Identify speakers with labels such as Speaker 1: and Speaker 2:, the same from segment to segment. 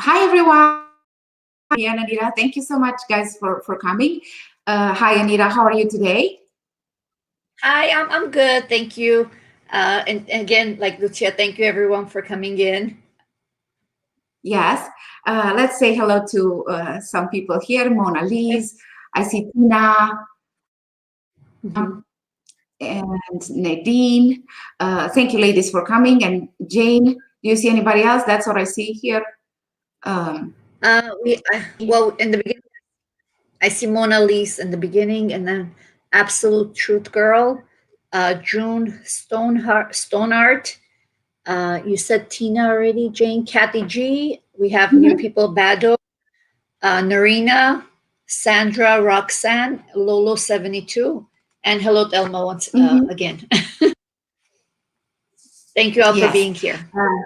Speaker 1: Hi, everyone. Hi, Anita. Thank you so much, guys, for coming. Hi, Anita. How are you today?
Speaker 2: Hi, I'm good, thank you. And again, like Lucia, thank you everyone for coming in.
Speaker 1: Yes. Let's say hello to some people here. Mona
Speaker 2: Okay.
Speaker 1: Lise. I see Tina
Speaker 2: Mhm.
Speaker 1: and Nadine. Thank you, ladies, for coming. And Jane. Do you see anybody else? That's what I see here. Um,
Speaker 2: Well, in the beginning, I see Mona Lisa in the beginning, and then Absolute Truth Girl, June Stoneart. You said Tina already, Jane, Kathy G. We have new
Speaker 1: mhm,
Speaker 2: people: Bado, Narina, Sandra, Roxanne, Lolo 72, and hello, Elma once
Speaker 1: mhm.
Speaker 2: again. Thank you all for
Speaker 1: Yes.
Speaker 2: being here.
Speaker 1: Uh,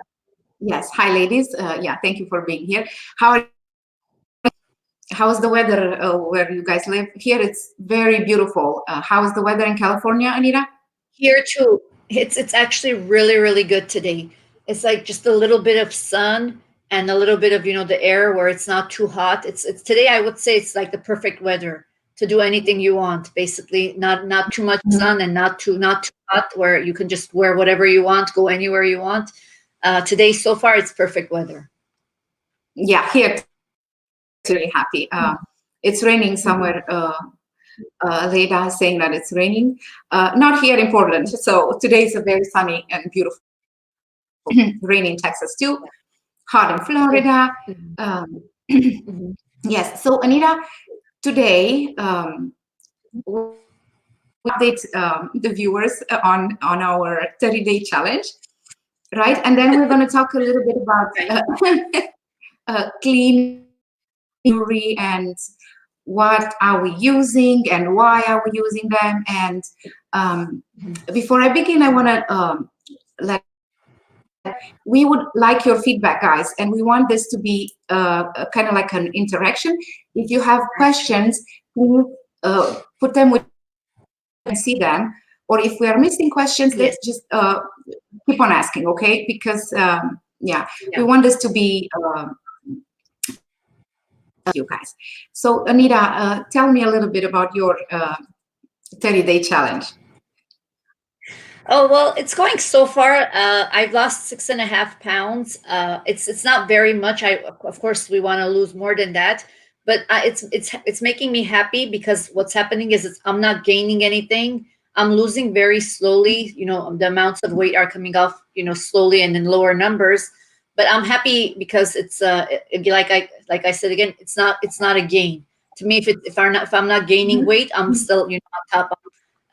Speaker 1: yes. Hi, ladies. Yeah, thank you for being here. How's the weather where you guys live? Here it's very beautiful. How is the weather in California, Anita?
Speaker 2: Here too. It's actually really good today. It's like just a little bit of sun and a little bit of the air where it's not too hot. It's today I would say it's like the perfect weather to do anything you want. Basically, not too much sun and not too hot where you can just wear whatever you want, go anywhere you want. Today so far it's perfect weather.
Speaker 1: Yeah, here it's really happy. It's raining somewhere. Leda is saying that it's raining. Not here in Portland. So today is a very sunny and beautiful. Rain in Texas too. Hot in Florida.
Speaker 2: Mhm.
Speaker 1: Um,
Speaker 2: Mhm.
Speaker 1: yes. So Anita, today we update the viewers on our 30-day challenge, right? And then we're going to talk a little bit about
Speaker 2: Right.
Speaker 1: clean jewelry and what are we using and why are we using them. And
Speaker 2: Mhm.
Speaker 1: before I begin, I want to let we would like your feedback, guys, and we want this to be kind of like an interaction. If you have questions, please put them with and see them. Or if we are missing questions,
Speaker 2: Yes.
Speaker 1: let's just keep on asking, okay? Because yeah, we
Speaker 2: Yeah.
Speaker 1: want this to be you guys. So Anita, tell me a little bit about your 30-day challenge.
Speaker 2: Oh well, it's going so far. I've lost 6.5 pounds. It's not very much. I of course we want to lose more than that, but it's making me happy because what's happening is I'm not gaining anything. I'm losing very slowly. The amounts of weight are coming off. Slowly and in lower numbers. But I'm happy because like I said again, it's not a gain to me. If I'm not gaining
Speaker 1: Mhm.
Speaker 2: weight, I'm still on top.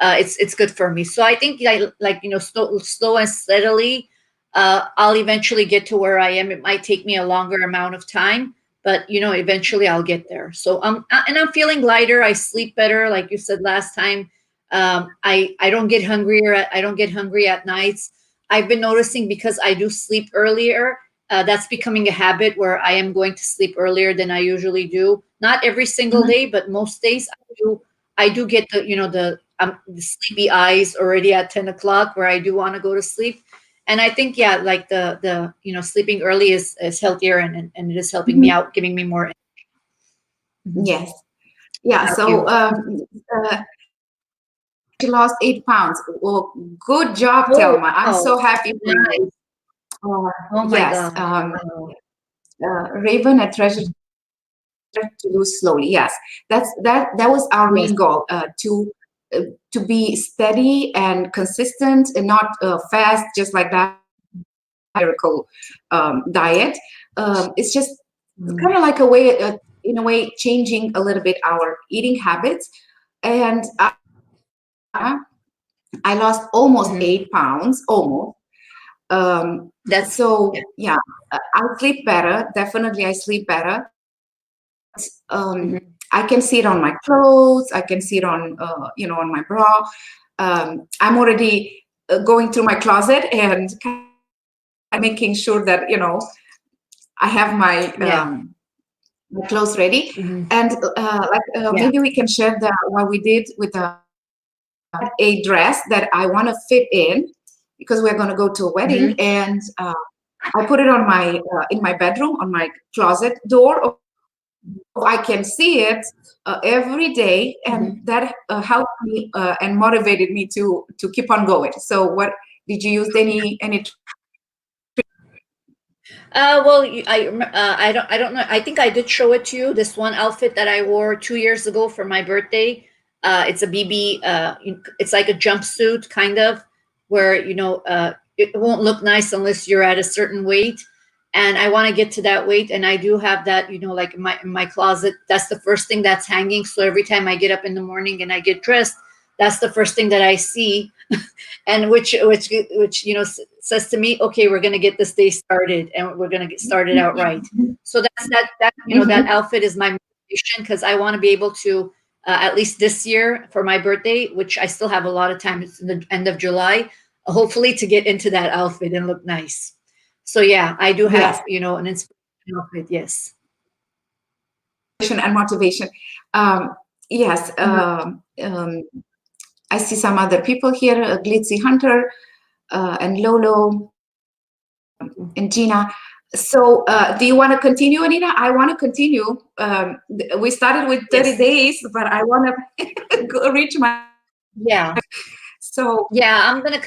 Speaker 2: It's good for me. So I think like slow and steadily, I'll eventually get to where I am. It might take me a longer amount of time, but eventually I'll get there. So and I'm feeling lighter. I sleep better, like you said last time. I don't get hungrier. I don't get hungry at nights. I've been noticing because I do sleep earlier. That's becoming a habit where I am going to sleep earlier than I usually do. Not every single
Speaker 1: Mhm.
Speaker 2: day, but most days I do. I do get the sleepy eyes already at 10 o'clock where I do want to go to sleep. And I think, yeah, like the sleeping early is healthier and it is helping me
Speaker 1: Mhm.
Speaker 2: out, giving me more. Mhm.
Speaker 1: Yes. Yeah.
Speaker 2: About
Speaker 1: So
Speaker 2: you.
Speaker 1: uh, she lost 8 pounds. Well, good job,
Speaker 2: Oh,
Speaker 1: Telma. I'm
Speaker 2: wow.
Speaker 1: so happy for you.
Speaker 2: Nice. Oh my
Speaker 1: Yes.
Speaker 2: God. Wow.
Speaker 1: Raven at Treasure to lose slowly. Yes, that was our
Speaker 2: Yes.
Speaker 1: main goal, uh, to be steady and consistent and not fast, just like that miracle diet. It's just
Speaker 2: Mhm.
Speaker 1: kind of like a way, in a way, changing a little bit our eating habits. And I lost almost
Speaker 2: Mhm.
Speaker 1: 8 pounds, almost.
Speaker 2: That's yeah.
Speaker 1: So yeah, I sleep better. Definitely, I sleep better.
Speaker 2: Mhm.
Speaker 1: I can see it on my clothes. I can see it on, on my bra. I'm already going through my closet and making sure that I have
Speaker 2: Yeah.
Speaker 1: my clothes ready.
Speaker 2: Mhm.
Speaker 1: And
Speaker 2: Yeah.
Speaker 1: maybe we can share what we did with a dress that I want to fit in because we're going to go to a wedding,
Speaker 2: Mhm.
Speaker 1: and I put it on my in my bedroom on my closet door. I can see it every day, and that helped me and motivated me to keep on going. So, what did you use any?
Speaker 2: Well, I don't know. I think I did show it to you. This one outfit that I wore 2 years ago for my birthday. It's a BB. It's like a jumpsuit, kind of, where it won't look nice unless you're at a certain weight. And I want to get to that weight, and I do have that, like in my closet. That's the first thing that's hanging. So every time I get up in the morning and I get dressed, that's the first thing that I see, and which says to me, okay, we're going to get this day started, and we're going to get started out right. So that outfit is my motivation, because I want to be able to, at least this year for my birthday, which I still have a lot of time, it's in the end of July, hopefully to get into that outfit and look nice. So yeah, I do
Speaker 1: Yes,
Speaker 2: have an inspiration outfit. Yes.
Speaker 1: and motivation. Yes, I see some other people here, Glitzy Hunter and Lolo and Gina. So, do you want to continue, Anita? I want to continue. We started with 30
Speaker 2: Yes.
Speaker 1: days, but I want to reach my.
Speaker 2: Yeah.
Speaker 1: So,
Speaker 2: Yeah, I'm gonna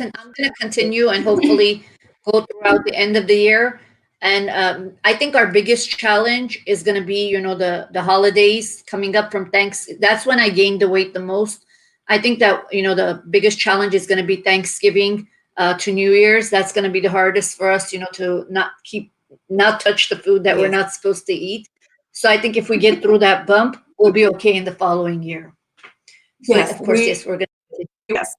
Speaker 2: continue and hopefully go throughout the end of the year. And I think our biggest challenge is gonna be, the holidays coming up from thanks. That's when I gained the weight the most. I think that the biggest challenge is gonna be Thanksgiving to New Year's. That's gonna be the hardest for us, to not touch the food that we're
Speaker 1: yes,
Speaker 2: not supposed to eat. So I think if we get through that bump, we'll be okay in the following year. So
Speaker 1: yes,
Speaker 2: of course, yes, we're gonna.
Speaker 1: yes,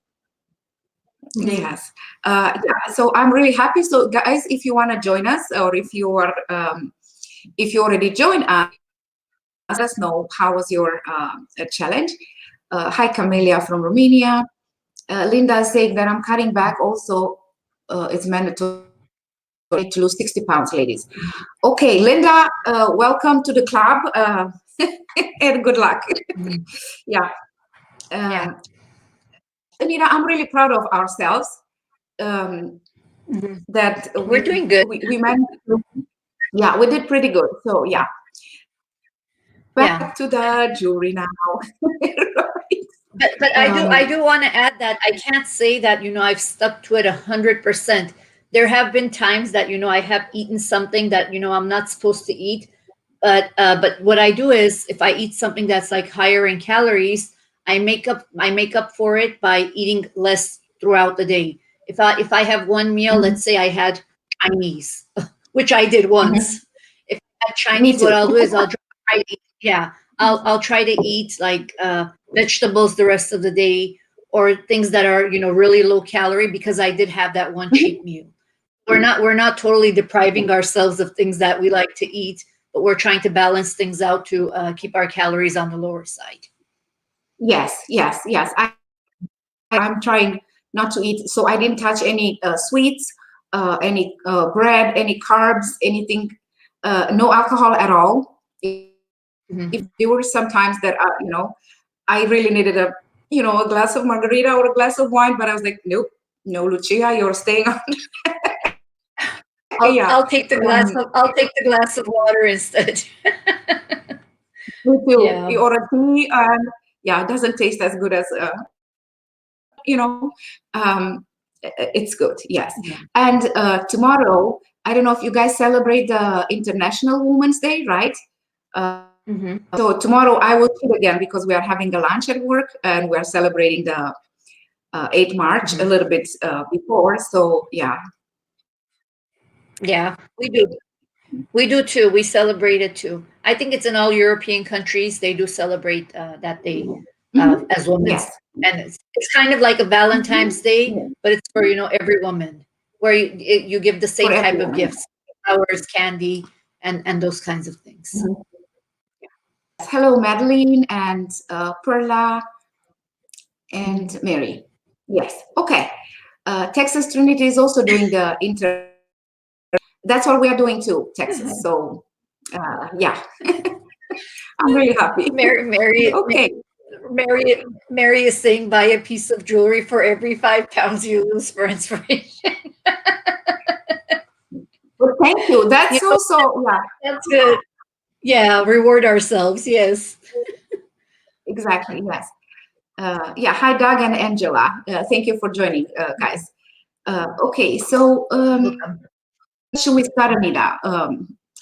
Speaker 2: Mhm.
Speaker 1: yes. Yeah. So I'm really happy. So, guys, if you want to join us, or if you already joined us, let us know how was your challenge. Hi, Camelia from Romania. Linda is saying that I'm cutting back. Also, it's mandatory to lose 60 pounds, ladies. Okay, Linda, welcome to the club, and good luck.
Speaker 2: Mhm.
Speaker 1: Yeah.
Speaker 2: Yeah.
Speaker 1: Um, Anita, I'm really proud of ourselves, um,
Speaker 2: Mhm.
Speaker 1: that
Speaker 2: We're doing good.
Speaker 1: we managed to, yeah, we did pretty good. So, yeah,
Speaker 2: Yeah.
Speaker 1: back to the jury now.
Speaker 2: But I
Speaker 1: um,
Speaker 2: do want to add that I can't say that I've stuck to it 100%. There have been times that I have eaten something that I'm not supposed to eat. But what I do is, if I eat something that's like higher in calories, I make up for it by eating less throughout the day. If I have one meal,
Speaker 1: mhm,
Speaker 2: let's say I had Chinese, which I did
Speaker 1: mhm.
Speaker 2: once. If I had
Speaker 1: Me
Speaker 2: Chinese, what
Speaker 1: too.
Speaker 2: I'll do is try to eat, yeah, I'll try to eat like vegetables the rest of the day, or things that are really low calorie, because I did have that one cheat
Speaker 1: Mhm.
Speaker 2: meal. We're not totally depriving ourselves of things that we like to eat, but we're trying to balance things out to keep our calories on the lower side.
Speaker 1: Yes, yes, yes. I'm trying not to eat. So I didn't touch any sweets, any bread, any carbs, anything, no alcohol at all. If
Speaker 2: Mhm.
Speaker 1: there were some times that, I really needed a glass of margarita or a glass of wine, but I was like, nope, no, Lucia, you're staying on.
Speaker 2: I'll
Speaker 1: Yeah.
Speaker 2: I'll take the glass
Speaker 1: Um,
Speaker 2: of I'll take the glass of water instead.
Speaker 1: Me too.
Speaker 2: Yeah.
Speaker 1: Or a tea, and yeah, it doesn't taste as good as you know. Um, it's good, yes.
Speaker 2: Yeah.
Speaker 1: And tomorrow, I don't know if you guys celebrate the International Women's Day, right? Uh,
Speaker 2: Hmm.
Speaker 1: so tomorrow I will cheat again because we are having a lunch at work and we are celebrating the 8th March a
Speaker 2: Hmm.
Speaker 1: little bit before. So yeah.
Speaker 2: Yeah, we do. We do too. We celebrate it too. I think it's in all European countries. They do celebrate that day
Speaker 1: Mhm.
Speaker 2: as Women's,
Speaker 1: Yes.
Speaker 2: and it's kind of like a Valentine's Day,
Speaker 1: Yeah.
Speaker 2: but it's for every woman, where you give the
Speaker 1: For
Speaker 2: same type of
Speaker 1: everyone.
Speaker 2: gifts, flowers, candy, and those kinds of things.
Speaker 1: Mhm. Hello, Madeline and Perla and Mary. Yes. Okay. Texas Trinity is also doing the inter. That's what we are doing too, Texas. So, yeah, I'm really happy.
Speaker 2: Mary, Mary,
Speaker 1: Okay.
Speaker 2: Mary, Mary is saying, buy a piece of jewelry for every 5 pounds you lose for inspiration.
Speaker 1: Well, thank you.
Speaker 2: You
Speaker 1: That's
Speaker 2: know,
Speaker 1: also, yeah,
Speaker 2: that's good. Yeah, reward ourselves. Yes.
Speaker 1: exactly. Yes. Yeah. Hi, Doug and Angela. Thank you for joining, guys. Okay. So,
Speaker 2: Welcome.
Speaker 1: should we start, Anita?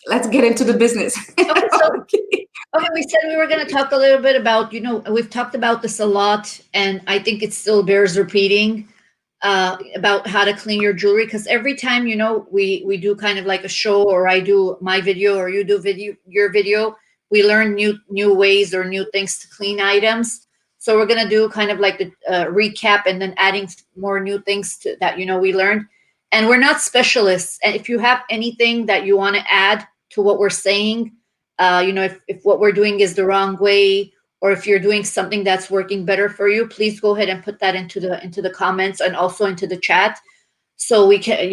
Speaker 1: Let's get into the business.
Speaker 2: Okay, so
Speaker 1: Okay.
Speaker 2: okay, we said we were going to talk a little bit about, we've talked about this a lot, and I think it still bears repeating about how to clean your jewelry, because every time, we do kind of like a show, or I do my video, or you do your video, we learn new ways or new things to clean items. So we're going to do kind of like the recap, and then adding more new things to that, we learned. And we're not specialists. And if you have anything that you want to add to what we're saying, if what we're doing is the wrong way, or if you're doing something that's working better for you, please go ahead and put that into the comments, and also into the chat, so we can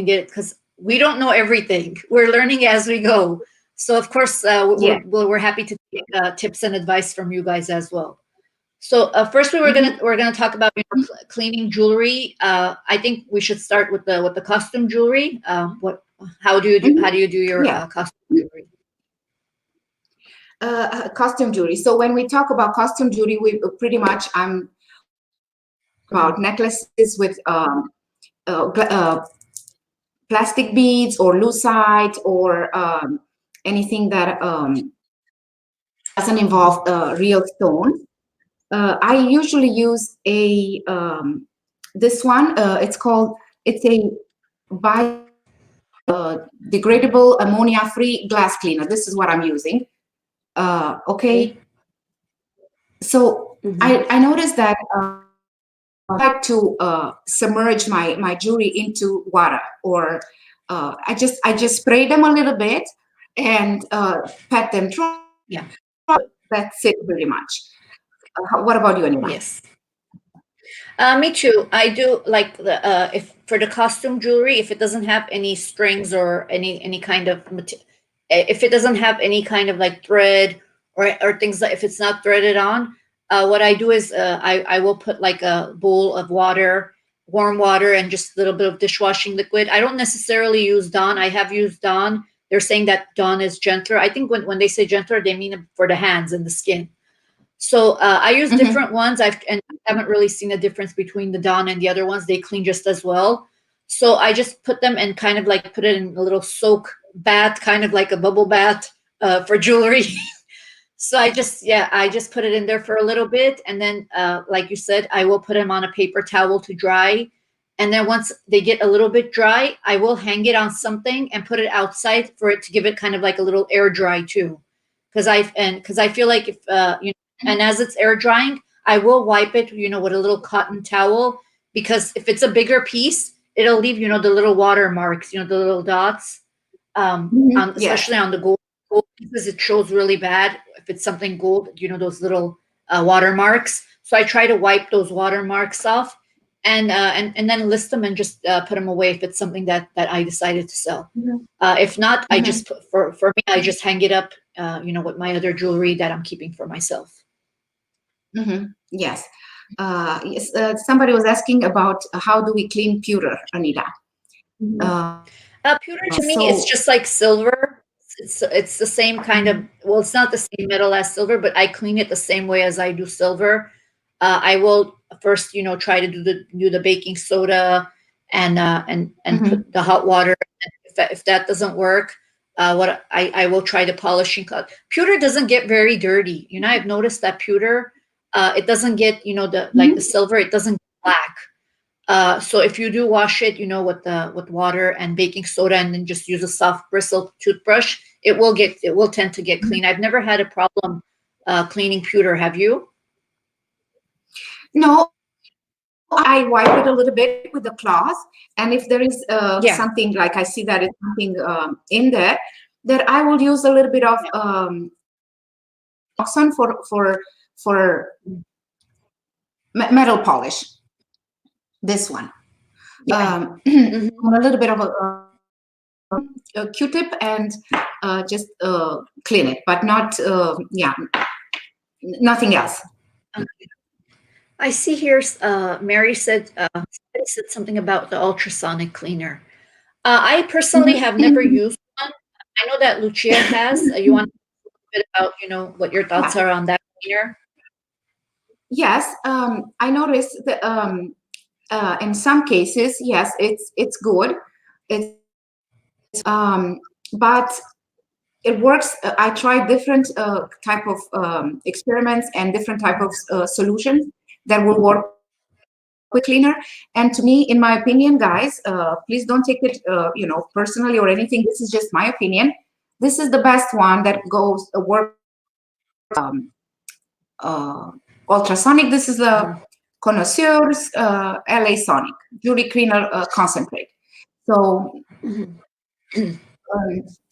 Speaker 2: get it, because we don't know everything. We're learning as we go. So of course,
Speaker 1: Yeah.
Speaker 2: we're happy to take tips and advice from you guys as well. So first, we're gonna talk about cleaning jewelry. I think we should start with the costume jewelry. How do you do your
Speaker 1: Yeah.
Speaker 2: costume jewelry?
Speaker 1: Costume jewelry. So when we talk about costume jewelry, we pretty much about necklaces with plastic beads or lucite, or anything that doesn't involve real stones. I usually use this one. It's a biodegradable ammonia-free glass cleaner. This is what I'm using. Okay. So I noticed that I like to submerge my jewelry into water, or I just spray them a little bit and pat them dry.
Speaker 2: Yeah.
Speaker 1: That's it, pretty much. What about you, Anita?
Speaker 2: Yes. Me too. I do like the if for the costume jewelry, if it doesn't have any strings or any kind of if it doesn't have any kind of like thread, or things like, if it's not threaded on, what I do is I will put like a bowl of water, warm water, and just a little bit of dishwashing liquid. I don't necessarily use Dawn. I have used Dawn. They're saying that Dawn is gentler. I think when they say gentler, they mean for the hands and the skin. So I use different ones. I haven't really seen a difference between the Dawn and the other ones. They clean just as well. So I just put them and kind of like put it in a little soak bath, kind of like a bubble bath for jewelry. So I just put it in there for a little bit, and then like you said, I will put them on a paper towel to dry. And then once they get a little bit dry, I will hang it on something and put it outside for it to give it kind of like a little air dry too. Because I feel like if and as it's air drying, I will wipe it, with a little cotton towel, because if it's a bigger piece, it'll leave, the little water marks, the little dots,
Speaker 1: Yes.
Speaker 2: especially on the gold pieces. It shows really bad if it's something gold, those little water marks. So I try to wipe those water marks off, and then list them, and just put them away if it's something that I decided to sell. If not, I just for me, I just hang it up, with my other jewelry that I'm keeping for myself.
Speaker 1: Yes. Yes. Somebody was asking about how do we clean pewter, Anita?
Speaker 2: Pewter to me, it's just like silver. It's the same kind of, well, it's not the same metal as silver, but I clean it the same way as I do silver. I will first, try to do the baking soda, and put the hot water. If that doesn't work, what I will try the polishing cloth. Pewter doesn't get very dirty. I've noticed that pewter, it doesn't get, like the silver, it doesn't get black. So if you do wash it, with water and baking soda, and then just use a soft bristle toothbrush, it will tend to get clean. I've never had a problem cleaning pewter. Have you?
Speaker 1: No, I wipe it a little bit with the cloth, and if there is
Speaker 2: Yeah.
Speaker 1: something, like I see that it's something in there, that I will use a little bit of oxon for metal polish. This one,
Speaker 2: Yeah.
Speaker 1: a little bit of a Q-tip, and just clean it, but not nothing else.
Speaker 2: I see here, Mary said somebody said something about the ultrasonic cleaner. I personally have never used one. I know that Lucia has. You want to talk a bit about, what your thoughts
Speaker 1: Yeah.
Speaker 2: are on that cleaner?
Speaker 1: Yes, I noticed that in some cases, yes, it's good. It's but it works. I tried different type of experiments and different type of solutions that will work with cleaner. And to me, in my opinion, guys, please don't take it personally or anything. This is just my opinion. This is the best one that goes work uh, ultrasonic. This is the Connoisseur's LA Sonic Jewelry Cleaner Concentrate. So,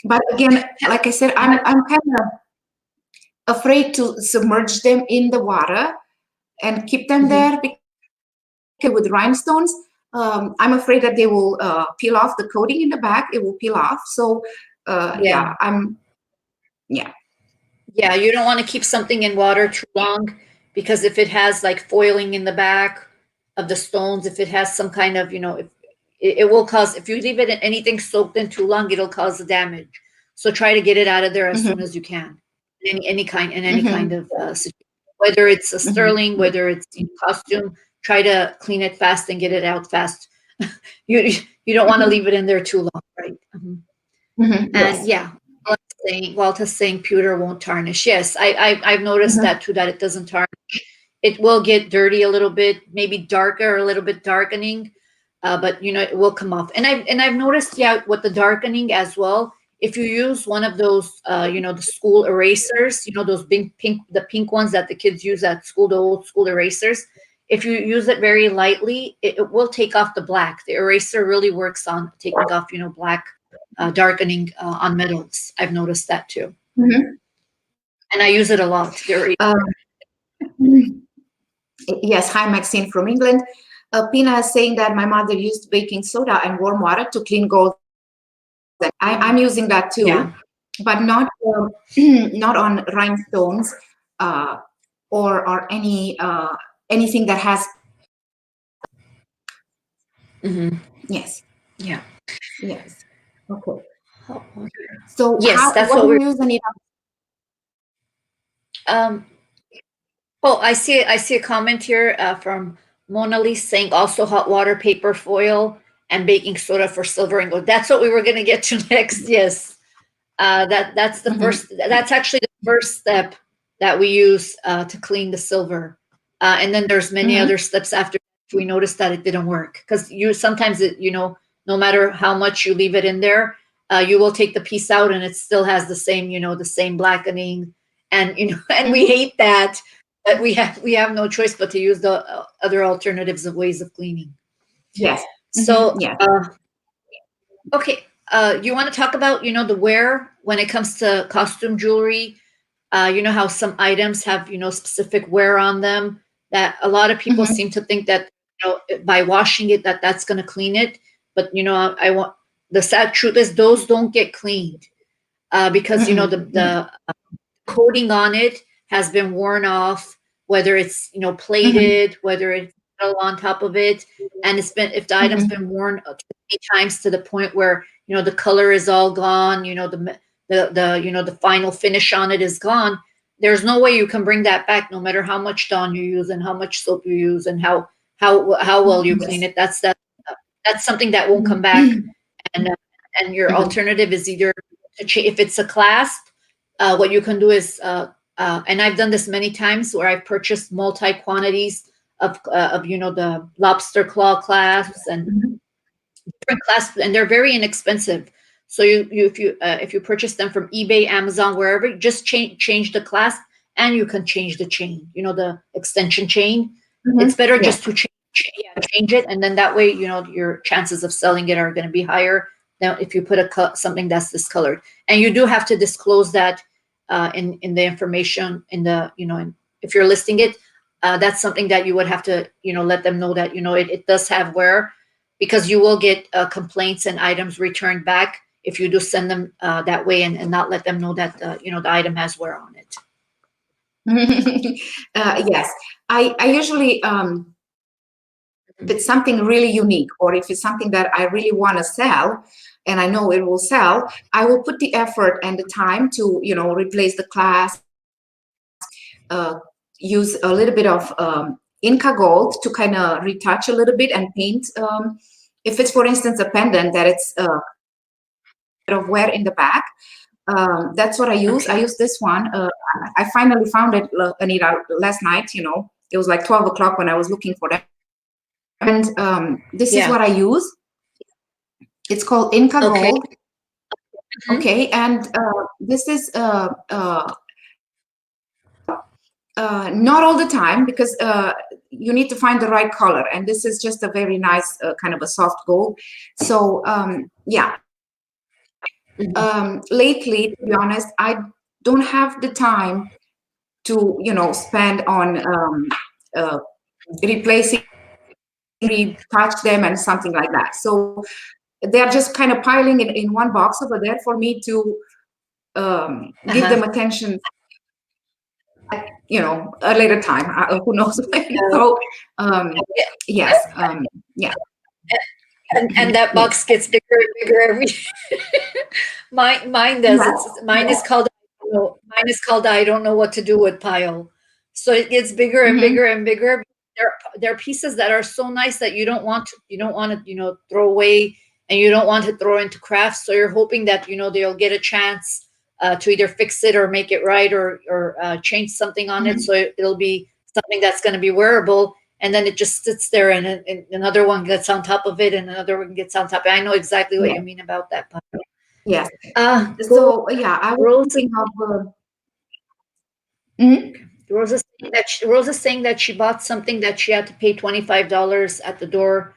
Speaker 1: but again, like I said, I'm kind of afraid to submerge them in the water and keep them there because with rhinestones, I'm afraid that they will peel off the coating in the back. It will peel off. So,
Speaker 2: Yeah.
Speaker 1: yeah.
Speaker 2: Yeah, you don't want to keep something in water too long because if it has like foiling in the back of the stones, if it has some kind of, if it will cause, if you leave it in anything soaked in too long, it'll cause the damage. So try to get it out of there as
Speaker 1: Mm-hmm.
Speaker 2: soon as you can. Any kind
Speaker 1: Mm-hmm.
Speaker 2: of situation. Whether it's a
Speaker 1: Mm-hmm.
Speaker 2: sterling, whether it's in costume, try to clean it fast and get it out fast. you you don't want to leave it in there too long, right?
Speaker 1: Mm-hmm.
Speaker 2: And
Speaker 1: Yes.
Speaker 2: yeah, Walter's saying pewter won't tarnish. Yes, I've noticed
Speaker 1: Mm-hmm.
Speaker 2: that too, that it doesn't tarnish. It will get dirty a little bit, maybe darker, a little bit darkening, but it will come off. And I've noticed, yeah, with the darkening as well. If you use one of those, the school erasers, those big the pink ones that the kids use at school, the old school erasers. If you use it very lightly, it will take off the black. The eraser really works on taking off, black, darkening on metals. I've noticed that too,
Speaker 1: Mm-hmm.
Speaker 2: and I use it a lot.
Speaker 1: Yes. Hi, Maxine from England. Pina is saying that my mother used baking soda and warm water to clean gold. I'm using that too,
Speaker 2: Yeah.
Speaker 1: but not not on rhinestones uh, or anything that has.
Speaker 2: Hmm.
Speaker 1: Yes.
Speaker 2: Yeah.
Speaker 1: Yes. Okay.
Speaker 2: Oh,
Speaker 1: So
Speaker 2: yes, that's
Speaker 1: what
Speaker 2: what
Speaker 1: do
Speaker 2: we're.
Speaker 1: you use, Anita?
Speaker 2: Um, oh, I see a comment here from Mona Lisa saying also hot water, paper foil, and baking soda for silver and gold. That's what we were going to get to next. Yes, that's the
Speaker 1: Mm-hmm.
Speaker 2: first. That's actually the first step that we use to clean the silver, and then there's many
Speaker 1: Mm-hmm.
Speaker 2: other steps after if we notice that it didn't work because you sometimes no matter how much you leave it in there, you will take the piece out and it still has the same the same blackening, and and we
Speaker 1: Mm-hmm.
Speaker 2: hate that. But we have no choice but to use the other alternatives of ways of cleaning.
Speaker 1: Yes. Mm-hmm.
Speaker 2: So,
Speaker 1: Yes.
Speaker 2: okay, you want to talk about the wear when it comes to costume jewelry? You know how some items have specific wear on them that a lot of people
Speaker 1: Mm-hmm.
Speaker 2: seem to think that by washing it that's going to clean it, but I want the sad truth is those don't get cleaned because
Speaker 1: Mm-hmm.
Speaker 2: the coating on it has been worn off, whether it's
Speaker 1: Mm-hmm.
Speaker 2: plated, whether it's metal on top of it, and it's been if the item's
Speaker 1: Mm-hmm.
Speaker 2: been worn too many times to the point where the color is all gone, the final finish on it is gone. There's no way you can bring that back, no matter how much Dawn you use and how much soap you use and how well you clean
Speaker 1: Yes.
Speaker 2: it. That's something that won't come back,
Speaker 1: Mm-hmm.
Speaker 2: and your
Speaker 1: Mm-hmm.
Speaker 2: alternative is either if it's a clasp, what you can do is and I've done this many times where I've purchased multi quantities of the lobster claw clasps and different clasps, and they're very inexpensive. So if you purchase them from eBay, Amazon, wherever, just change the clasp, and you can change the chain. The extension chain. It's
Speaker 1: Mm-hmm.
Speaker 2: better
Speaker 1: Yes.
Speaker 2: just to change it, and then that way your chances of selling it are going to be higher than if you put something that's discolored. And you do have to disclose that in the information in the if you're listing it. That's something that you would have to let them know that it does have wear, because you will get complaints and items returned back if you do send them that way and not let them know that the item has wear on it.
Speaker 1: Yes. I usually if it's something really unique or if it's something that I really want to sell, and I know it will sell, I will put the effort and the time to, replace the glass, use a little bit of Inca gold to kind of retouch a little bit and paint. If it's, for instance, a pendant that it's of wear in the back, that's what I use.
Speaker 2: Okay.
Speaker 1: I use this one. I finally found it, Anita, last night. It was like 12 o'clock when I was looking for that. And this is what I use. It's called Inca
Speaker 2: Okay.
Speaker 1: Gold. Okay, and this is not all the time, because you need to find the right color, and this is just a very nice kind of a soft gold. So yeah. Lately, to be honest, I don't have the time to spend on replacing, retouch them and something like that. So they're just kind of piling in one box over there for me to give them attention at, a later time. Who knows when. So yes, yeah.
Speaker 2: And that box gets bigger and bigger every. Mine does. Mine is called I don't know what to do with pile. So it gets bigger and bigger and bigger. There are pieces that are so nice that you don't want to throw away, and you don't want to throw into crafts. So you're hoping that they'll get a chance to either fix it or make it right, or change something on it, so it'll be something that's going to be wearable. And then it just sits there, and another one gets on top of it, and another one gets on top. I know exactly what you mean about that.
Speaker 1: Yes. So yeah, I was thinking of.
Speaker 2: Rosa's saying that she bought something that she had to pay $25 at the door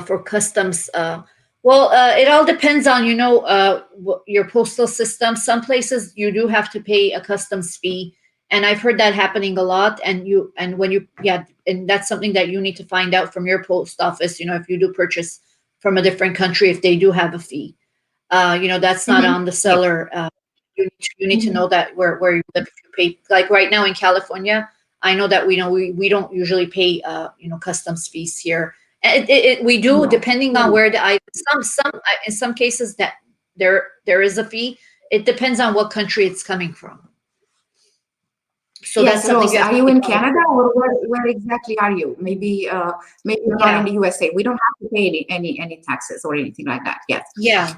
Speaker 2: for customs. It all depends on your postal system. Some places you do have to pay a customs fee, and I've heard that happening a lot. And that's something that you need to find out from your post office. If you do purchase from a different country, if they do have a fee, that's not on the seller. You need to know that where you live, if you pay, like right now in California, I know that we don't usually pay customs fees here. And we do, depending on where the item. Some in some cases that there is a fee. It depends on what country it's coming from. So
Speaker 1: Yes,
Speaker 2: that's something.
Speaker 1: Rose, are you in Canada, or where exactly are you? Maybe you're not in the USA. We don't have to pay any taxes or anything like that. Yes.
Speaker 2: Yeah.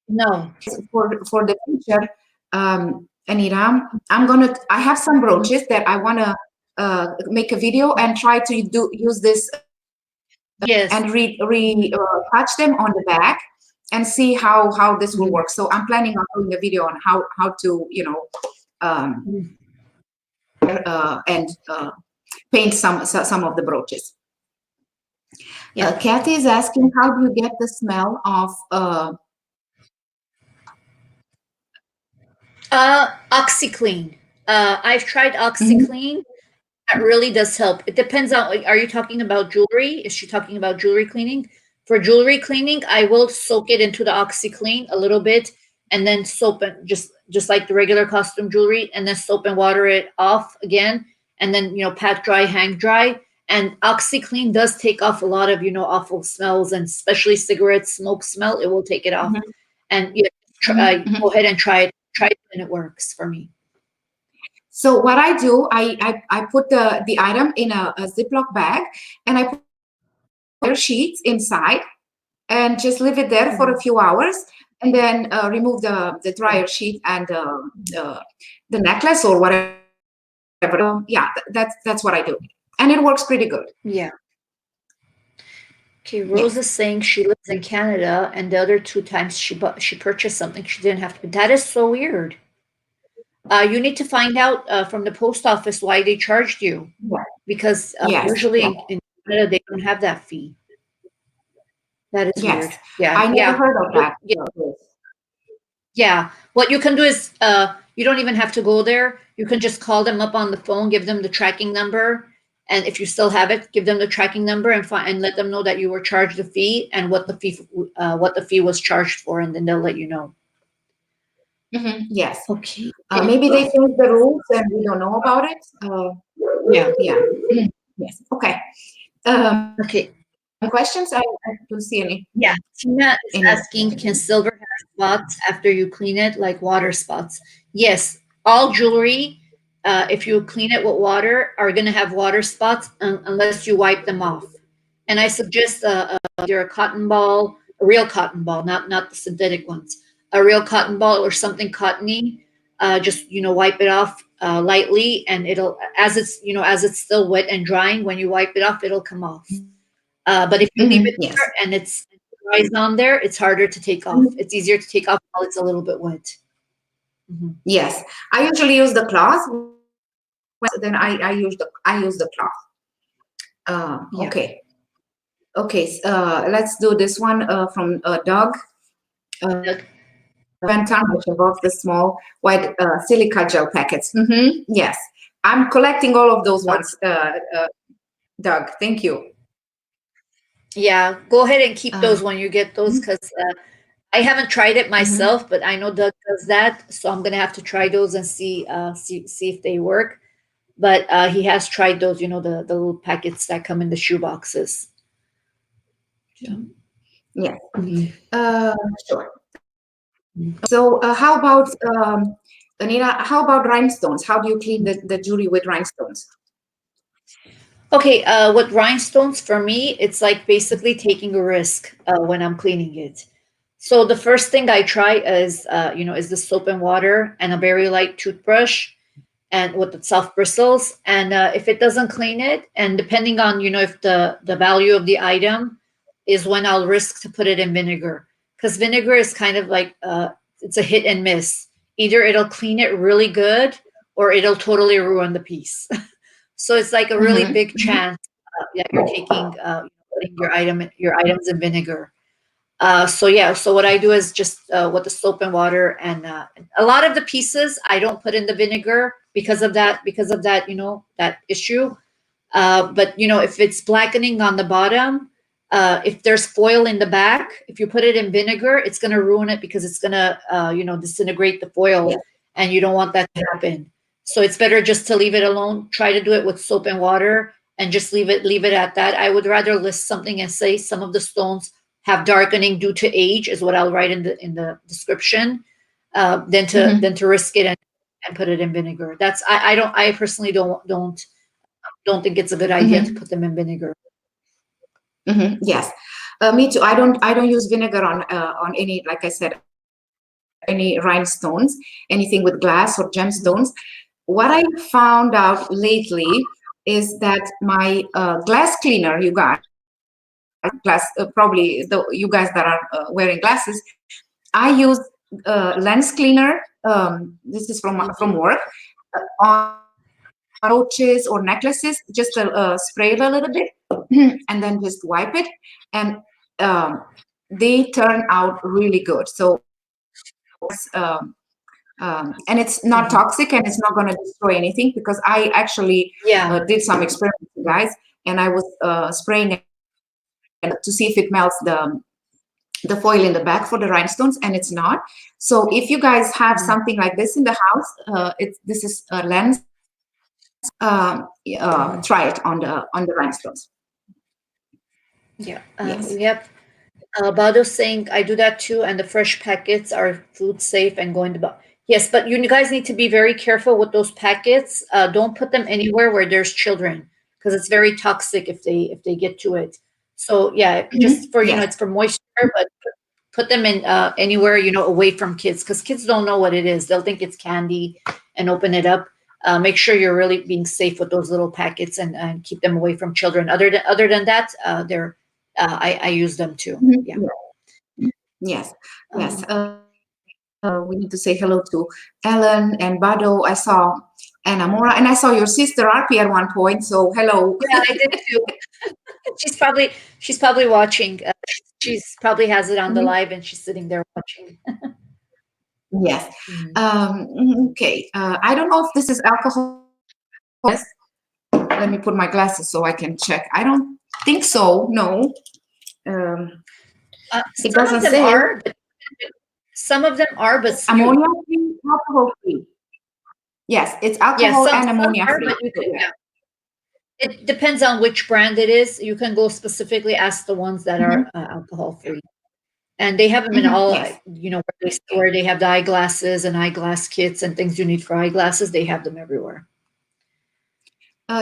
Speaker 2: No.
Speaker 1: For the future, Anita, I have some brooches that I wanna make a video and try to use this and touch them on the back and see how this will work. So I'm planning on doing a video on how to and paint some of the brooches. Kathy is asking, how do you get the smell of
Speaker 2: OxyClean. I've tried OxyClean. That really does help. It depends on, are you talking about jewelry? Is she talking about jewelry cleaning? For jewelry cleaning, I will soak it into the OxyClean a little bit, and then soap and just like the regular costume jewelry, and then soap and water it off again, and then pat dry, hang dry. And OxyClean does take off a lot of awful smells, and especially cigarette smoke smell. It will take it off. And go ahead and try it, and it works for me.
Speaker 1: So what I do, I put the item in a Ziploc bag, and I put sheets inside and just leave it there for a few hours, and then remove the dryer sheet and the necklace or whatever. That's what I do, and it works pretty good.
Speaker 2: Yeah. Okay, Rose is saying she lives in Canada, and the other 2 times she purchased something she didn't have to. That is so weird. You need to find out from the post office why they charged you, because usually in Canada they don't have that fee. That is weird. Yeah,
Speaker 1: I never heard of that.
Speaker 2: Yeah, what you can do is you don't even have to go there. You can just call them up on the phone, give them the tracking number, and if you still have it, give them the tracking number and let them know that you were charged a fee and what the fee was charged for, and then they'll let you know.
Speaker 1: Yes.
Speaker 2: Okay.
Speaker 1: Maybe they changed the rules and we don't know about it. Yeah. Yes. Okay.
Speaker 2: Okay.
Speaker 1: questions? I don't see
Speaker 2: Yeah, Tina is
Speaker 1: any.
Speaker 2: asking, can silver have spots after you clean it, like water spots? Yes, all jewelry, if you clean it with water, are going to have water spots unless you wipe them off. And I suggest either a cotton ball, a real cotton ball, not the synthetic ones, a real cotton ball or something cottony. Just wipe it off lightly, and it'll as it's still wet and drying. When you wipe it off, it'll come off. But if you leave it
Speaker 1: Yes.
Speaker 2: there and it dries on there, it's harder to take off. It's easier to take off while it's a little bit wet. Mhm.
Speaker 1: Yes. I usually use the cloth. Then I use the cloth.
Speaker 2: Yeah.
Speaker 1: Okay. Okay. Let's do this one from Doug.
Speaker 2: Doug?
Speaker 1: Benton, which involves the small white silica gel packets. Yes. I'm collecting all of those ones, Doug. Thank you.
Speaker 2: Yeah, go ahead and keep those when you get those,
Speaker 1: Mhm.
Speaker 2: because I haven't tried it myself, but I know Doug does that, so I'm gonna have to try those and see if they work. But he has tried those, the little packets that come in the shoe boxes. Yeah.
Speaker 1: Yeah.
Speaker 2: Mhm.
Speaker 1: Sure. So how about Anita? How about rhinestones? How do you clean the jewelry with rhinestones?
Speaker 2: Okay, with rhinestones, for me, it's like basically taking a risk when I'm cleaning it. So the first thing I try is the soap and water and a very light toothbrush, and with the soft bristles. And if it doesn't clean it, and depending on if the value of the item is, when I'll risk to put it in vinegar, because vinegar is kind of like it's a hit and miss. Either it'll clean it really good, or it'll totally ruin the piece. So it's like a really big chance that you're putting your items in vinegar. So yeah, so what I do is just with the soap and water, and a lot of the pieces I don't put in the vinegar because of that that issue. But if it's blackening on the bottom, if there's foil in the back, if you put it in vinegar, it's going to ruin it, because it's going to disintegrate the foil,
Speaker 1: Yeah.
Speaker 2: and you don't want that to happen. So it's better just to leave it alone. Try to do it with soap and water, and just leave it at that. I would rather list something and say some of the stones have darkening due to age, is what I'll write in the description, than to risk it and put it in vinegar. I personally don't think it's a good idea to put them in vinegar.
Speaker 1: Yes. Me too. I don't use vinegar on any, like I said, any rhinestones, anything with glass or gemstones. What I found out lately is that my glass cleaner, you guys, probably you guys that are wearing glasses, I use lens cleaner. This is from work, on brooches or necklaces. Just spray it a little bit and then just wipe it, and um, they turn out really good. So and it's not toxic, and it's not going to destroy anything, because I actually
Speaker 2: Yeah.
Speaker 1: did some experiments, guys, and I was spraying it to see if it melts the foil in the back for the rhinestones, and it's not. So if you guys have something like this in the house, this is a lens. Try it on the rhinestones.
Speaker 2: Yeah.
Speaker 1: Yes.
Speaker 2: Yep. Bado's saying I do that too, and the fresh packets are food safe and going to. Yes, but you guys need to be very careful with those packets. Don't put them anywhere where there's children, because it's very toxic if they get to it. So yeah, just for
Speaker 1: Yes.
Speaker 2: it's for moisture, but put them in anywhere away from kids, because kids don't know what it is. They'll think it's candy and open it up. Make sure you're really being safe with those little packets, and keep them away from children. Other than that, I use them too. Yeah.
Speaker 1: Yes. Yes.
Speaker 2: Um,
Speaker 1: We need to say hello to Ellen and Bado. I saw Anna Mora, and I saw your sister Arpi at one point. So hello.
Speaker 2: yeah, I did too. She's probably watching. She's probably has it on the live, and she's sitting there watching.
Speaker 1: Yes.
Speaker 2: Mhm.
Speaker 1: Okay. I don't know if this is alcohol. Yes. Let me put my glasses so I can check. I don't think so. No. Um, it
Speaker 2: Some of
Speaker 1: doesn't
Speaker 2: them
Speaker 1: say.
Speaker 2: are, but
Speaker 1: Ammonia free, alcohol free. Yes, it's
Speaker 2: yeah,
Speaker 1: alcohol
Speaker 2: some
Speaker 1: and ammonia
Speaker 2: are,
Speaker 1: free.
Speaker 2: but you
Speaker 1: So,
Speaker 2: can,
Speaker 1: yeah.
Speaker 2: yeah. It depends on which brand it is. You can go specifically ask the ones that
Speaker 1: Mhm,
Speaker 2: are alcohol free, and they have them in
Speaker 1: mhm,
Speaker 2: all.
Speaker 1: yes.
Speaker 2: Where they have the eyeglasses and eyeglass kits and things you need for eyeglasses. They have them everywhere.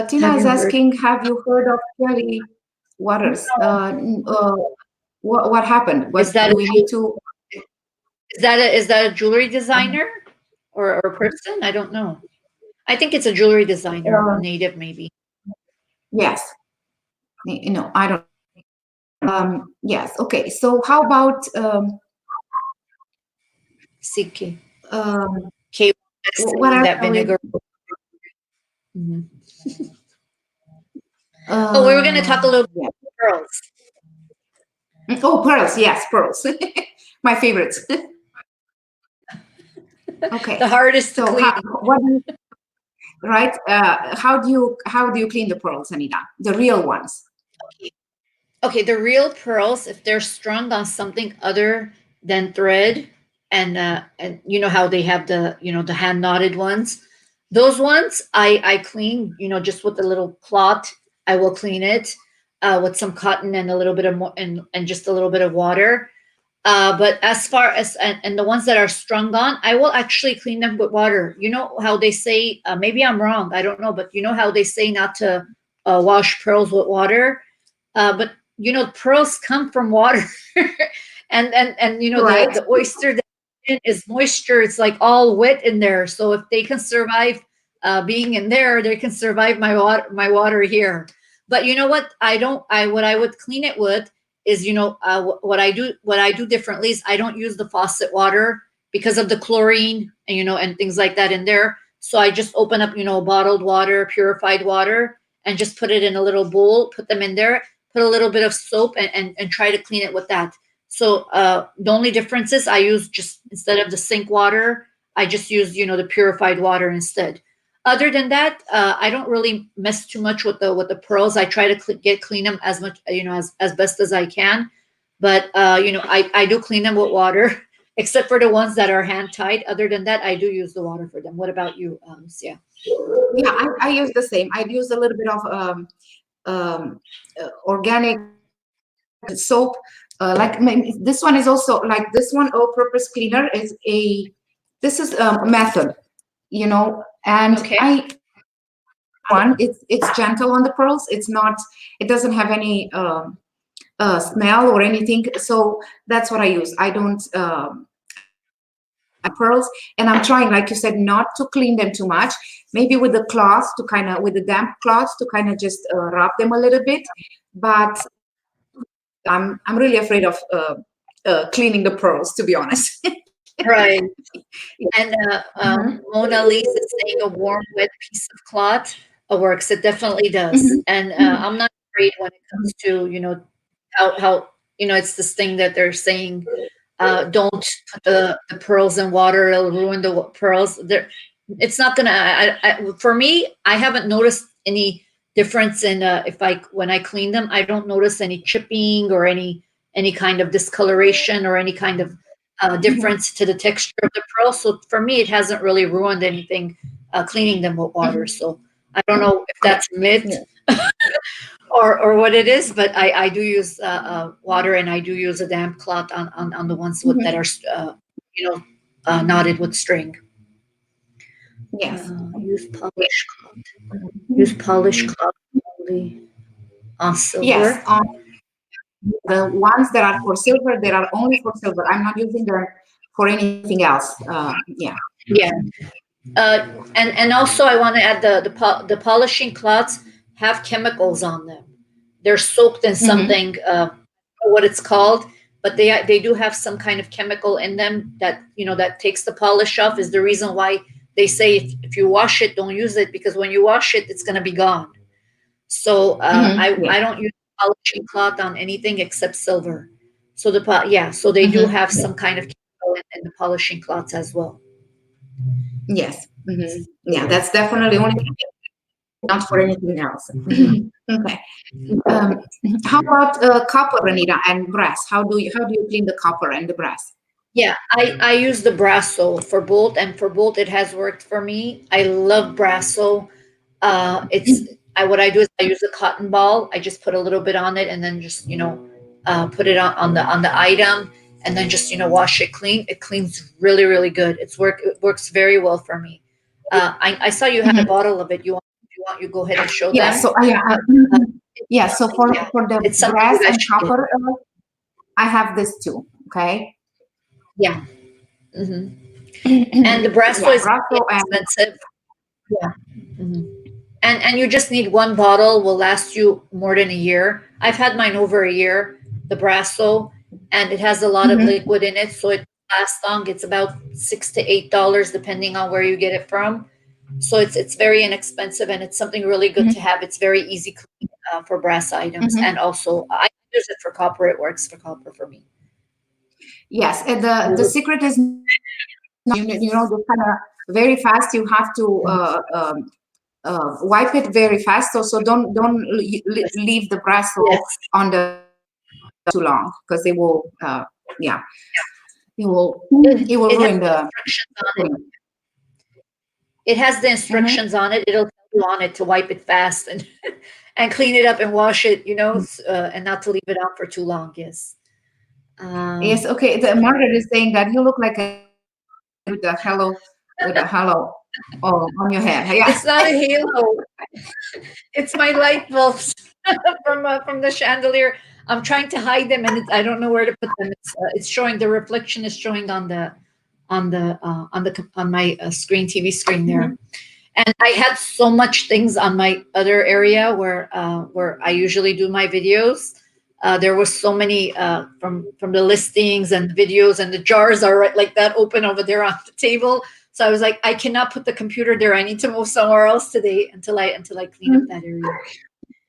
Speaker 1: Tina
Speaker 2: Have
Speaker 1: is
Speaker 2: you heard?
Speaker 1: asking, have you heard of Kelly Waters? What happened?
Speaker 2: Is
Speaker 1: What
Speaker 2: that
Speaker 1: do we need to?
Speaker 2: is that a jewelry designer or a person? I don't know. I think it's a jewelry designer, a
Speaker 1: Uh,
Speaker 2: native maybe.
Speaker 1: yes. I don't. Yes. Okay. So how about
Speaker 2: CK.
Speaker 1: um,
Speaker 2: K
Speaker 1: what else
Speaker 2: that
Speaker 1: are we?
Speaker 2: vinegar. Mhm. Oh, we were going to talk a little bit
Speaker 1: Yeah.
Speaker 2: about pearls.
Speaker 1: Oh, pearls. Yes, pearls. My favorites.
Speaker 2: The
Speaker 1: Okay.
Speaker 2: hardest to
Speaker 1: So
Speaker 2: clean.
Speaker 1: what do you, right? How do you clean the pearls, Anita? The real ones.
Speaker 2: Okay, the real pearls, if they're strung on something other than thread, and you know how they have the the hand knotted ones, those ones I clean just with a little cloth. I will clean it with some cotton and a little bit of more and just a little bit of water. But as far as and the ones that are strung on, I will actually clean them with water. You know how they say, maybe I'm wrong, I don't know, but you know how they say not to wash pearls with water. But pearls come from water, and
Speaker 1: Right.
Speaker 2: the oyster that is moisture. It's like all wet in there. So if they can survive being in there, they can survive my water here. But you know what? I don't. I what I would clean it with is what I do differently is I don't use the faucet water because of the chlorine and things like that in there. So I just open up bottled water, purified water, and just put it in a little bowl, put them in there, put a little bit of soap, and try to clean it with that. So the only difference is I use just instead of the sink water, I just use the purified water instead. Other than that, I don't really mess too much with the pearls. I try to get clean them as much as best as I can, but I do clean them with water, except for the ones that are hand tied. Other than that, I do use the water for them. What about you, Sia?
Speaker 1: Yeah, I use the same. I use a little bit of organic soap. This one is also like this one. All-purpose cleaner is a. This is a method, and
Speaker 2: Okay.
Speaker 1: it's gentle on the pearls. It's not. It doesn't have any smell or anything. So that's what I use. I don't. Pearls, and I'm trying, like you said, not to clean them too much. Maybe with the cloth to kind of, with the damp cloth to kind of just rub them a little bit. But I'm really afraid of cleaning the pearls, to be honest.
Speaker 2: Right. And
Speaker 1: Mhm,
Speaker 2: Mona Lisa is saying a warm, wet piece of cloth works. It definitely does.
Speaker 1: mhm,
Speaker 2: And I'm not afraid when it comes to, how it's this thing that they're saying, don't put the pearls in water, it'll ruin the pearls. It's not gonna. For me, I haven't noticed any difference in if I when I clean them. I don't notice any chipping or any kind of discoloration or any kind of
Speaker 1: mhm,
Speaker 2: difference to the texture of the pearl. So for me, it hasn't really ruined anything cleaning them with water.
Speaker 1: mhm.
Speaker 2: So I don't know if
Speaker 1: Okay.
Speaker 2: that's a myth
Speaker 1: Yeah.
Speaker 2: or what it is, but I do use water and I do use a damp cloth on the ones that
Speaker 1: Mhm.
Speaker 2: are you know knotted with string.
Speaker 1: Yes.
Speaker 2: Use polish cloth. Use polish cloth only on
Speaker 1: Yes.
Speaker 2: silver.
Speaker 1: The ones that are for silver, they are only for silver. I'm not using them for anything else. Yeah.
Speaker 2: Yeah. And also I want to add the polishing cloths have chemicals on them. They're soaked in
Speaker 1: Hmm.
Speaker 2: something. What it's called, but they do have some kind of chemical in them that that takes the polish off. Is the reason why they say if you wash it, don't use it because when you wash it, it's gonna be gone. So
Speaker 1: Hmm.
Speaker 2: I
Speaker 1: Yeah.
Speaker 2: don't use polishing cloth on anything except silver. So yeah, so they do
Speaker 1: Hmm.
Speaker 2: have some kind of chemical in the polishing cloths as well.
Speaker 1: Yes. Hmm. Yeah. That's definitely only, not for anything else. Okay. Um, how about copper, Anita, and brass? How do you clean the copper and the brass?
Speaker 2: Yeah, I use the Brasso for both, and for both it has worked for me. I love Brasso. It's what I do is I use a cotton ball. I just put a little bit on it, and then just put it on the item, and then just wash it clean. It cleans really really good. It works very well for me. I saw you had a
Speaker 1: Mhm.
Speaker 2: bottle of it. You go ahead and show
Speaker 1: Yeah.
Speaker 2: them.
Speaker 1: So
Speaker 2: Uh,
Speaker 1: yeah. So
Speaker 2: yeah,
Speaker 1: for the
Speaker 2: it's something you
Speaker 1: brass
Speaker 2: guys
Speaker 1: and
Speaker 2: should get.
Speaker 1: copper, I have this too. Okay.
Speaker 2: Yeah. Hmm. And the brass
Speaker 1: Yeah,
Speaker 2: is
Speaker 1: brasso
Speaker 2: very
Speaker 1: and
Speaker 2: inexpensive. Yeah. Mhm. And you just need one bottle, will last you more than a year. I've had mine over a year, the Brasso, and it has a lot of
Speaker 1: mhm,
Speaker 2: liquid in it, so it lasts long. It's about $6 to $8 depending on where you get it from. So it's very inexpensive, and it's something really good to
Speaker 1: mhm,
Speaker 2: have. It's very easy clean, for brass items,
Speaker 1: mhm.
Speaker 2: and also I use it for copper. It works for copper for me.
Speaker 1: Yes, the secret is just kind of very fast. You have to wipe it very fast. So don't
Speaker 2: Yes.
Speaker 1: leave the brasso
Speaker 2: Yes.
Speaker 1: on the too long because it will yeah it will
Speaker 2: It has
Speaker 1: ruin the
Speaker 2: instructions on it.
Speaker 1: thing.
Speaker 2: It has the
Speaker 1: Hmm.
Speaker 2: instructions on it. It'll tell you on it to wipe it fast and and clean it up and wash it, and not to leave it out for too long. Yes.
Speaker 1: Yes,
Speaker 2: Um,
Speaker 1: okay. The Margaret is saying that you look like a with a hello on your head. Yeah.
Speaker 2: it's not a halo. It's my light bulbs from the chandelier. I'm trying to hide them, and I don't know where to put them. It's showing the reflection is showing on my screen TV screen there.
Speaker 1: Mhm,
Speaker 2: And I had so much things on my other area where I usually do my videos. There was so many from the listings and videos, and the jars are right like that open over there on the table. So I was like, I cannot put the computer there. I need to move somewhere else today until I clean up
Speaker 1: mhm.
Speaker 2: that area.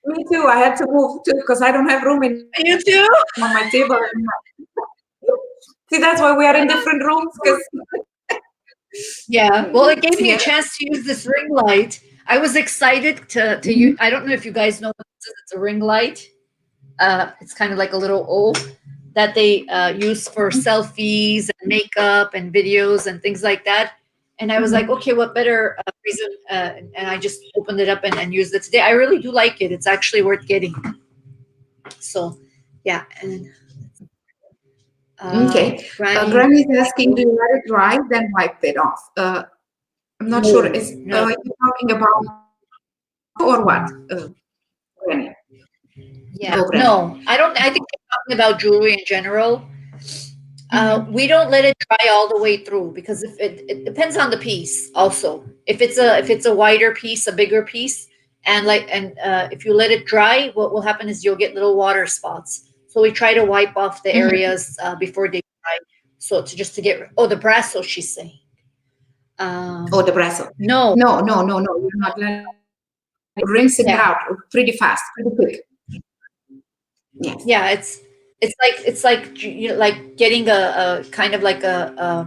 Speaker 1: Me too. I had to move too because I don't have room in
Speaker 2: You too?
Speaker 1: on my table. See, that's why we are in different rooms because
Speaker 2: Yeah. Well, it gave me a
Speaker 1: yeah.
Speaker 2: chance to use this ring light. I was excited to use.
Speaker 1: Mhm,
Speaker 2: I don't know if you guys know what this is. It's a ring light. It's kind of like a little O that they use for
Speaker 1: mhm,
Speaker 2: selfies and makeup and videos and things like that. And I was like,
Speaker 1: mhm.
Speaker 2: okay, what better reason? And I just opened it up and used it today. I really do like it. It's actually worth getting. So, yeah. And
Speaker 1: Okay.
Speaker 2: Granny,
Speaker 1: Granny is asking, do you let it dry, then wipe it off? I'm not sure.
Speaker 2: no,
Speaker 1: Is
Speaker 2: no.
Speaker 1: you talking about or what? Granny.
Speaker 2: Yeah,
Speaker 1: Oh, Granny.
Speaker 2: no. I don't. I think they're talking about jewelry in general.
Speaker 1: Mm-hmm.
Speaker 2: We don't let it dry all the way through because if it depends on the piece also. If it's a wider piece, a bigger piece, and if you let it dry, what will happen is you'll get little water spots. So we try to wipe off the
Speaker 1: Mm-hmm.
Speaker 2: areas before they dry. So to get the brasso, she's saying.
Speaker 1: Oh, the bracelet.
Speaker 2: No,
Speaker 1: No, no, no, no. You're not letting rinsing it
Speaker 2: yeah,
Speaker 1: out pretty fast, pretty quick. Yes.
Speaker 2: yeah. It's like like getting a kind of like a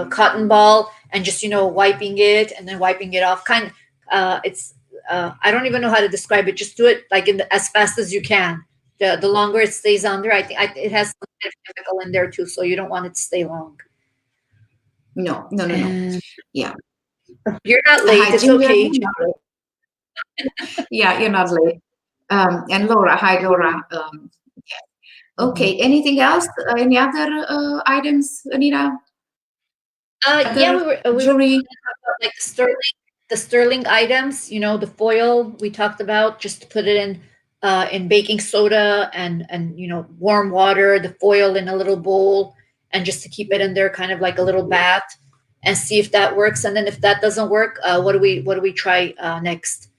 Speaker 2: cotton ball and just wiping it and then wiping it off. It's I don't even know how to describe it. Just do it like as fast as you can. The longer it stays on there, it has some kind of chemical in there too, so you don't want it to stay long.
Speaker 1: No, no, no, no.
Speaker 2: And
Speaker 1: Yeah.
Speaker 2: you're not late.
Speaker 1: Hi,
Speaker 2: It's
Speaker 1: Ginger.
Speaker 2: okay.
Speaker 1: You're not late. Yeah, you're not late. And Laura. Hi, Laura.
Speaker 2: Mhm.
Speaker 1: Okay. Anything else? Any other items, Anita?
Speaker 2: Yeah,
Speaker 1: Other
Speaker 2: we were
Speaker 1: jewelry?
Speaker 2: like the sterling items, the foil we talked about, just to put it in baking soda and warm water, the foil in a little bowl, and just to keep it in there, kind of like a little bath, and see if that works. And then if that doesn't work, what do we try next?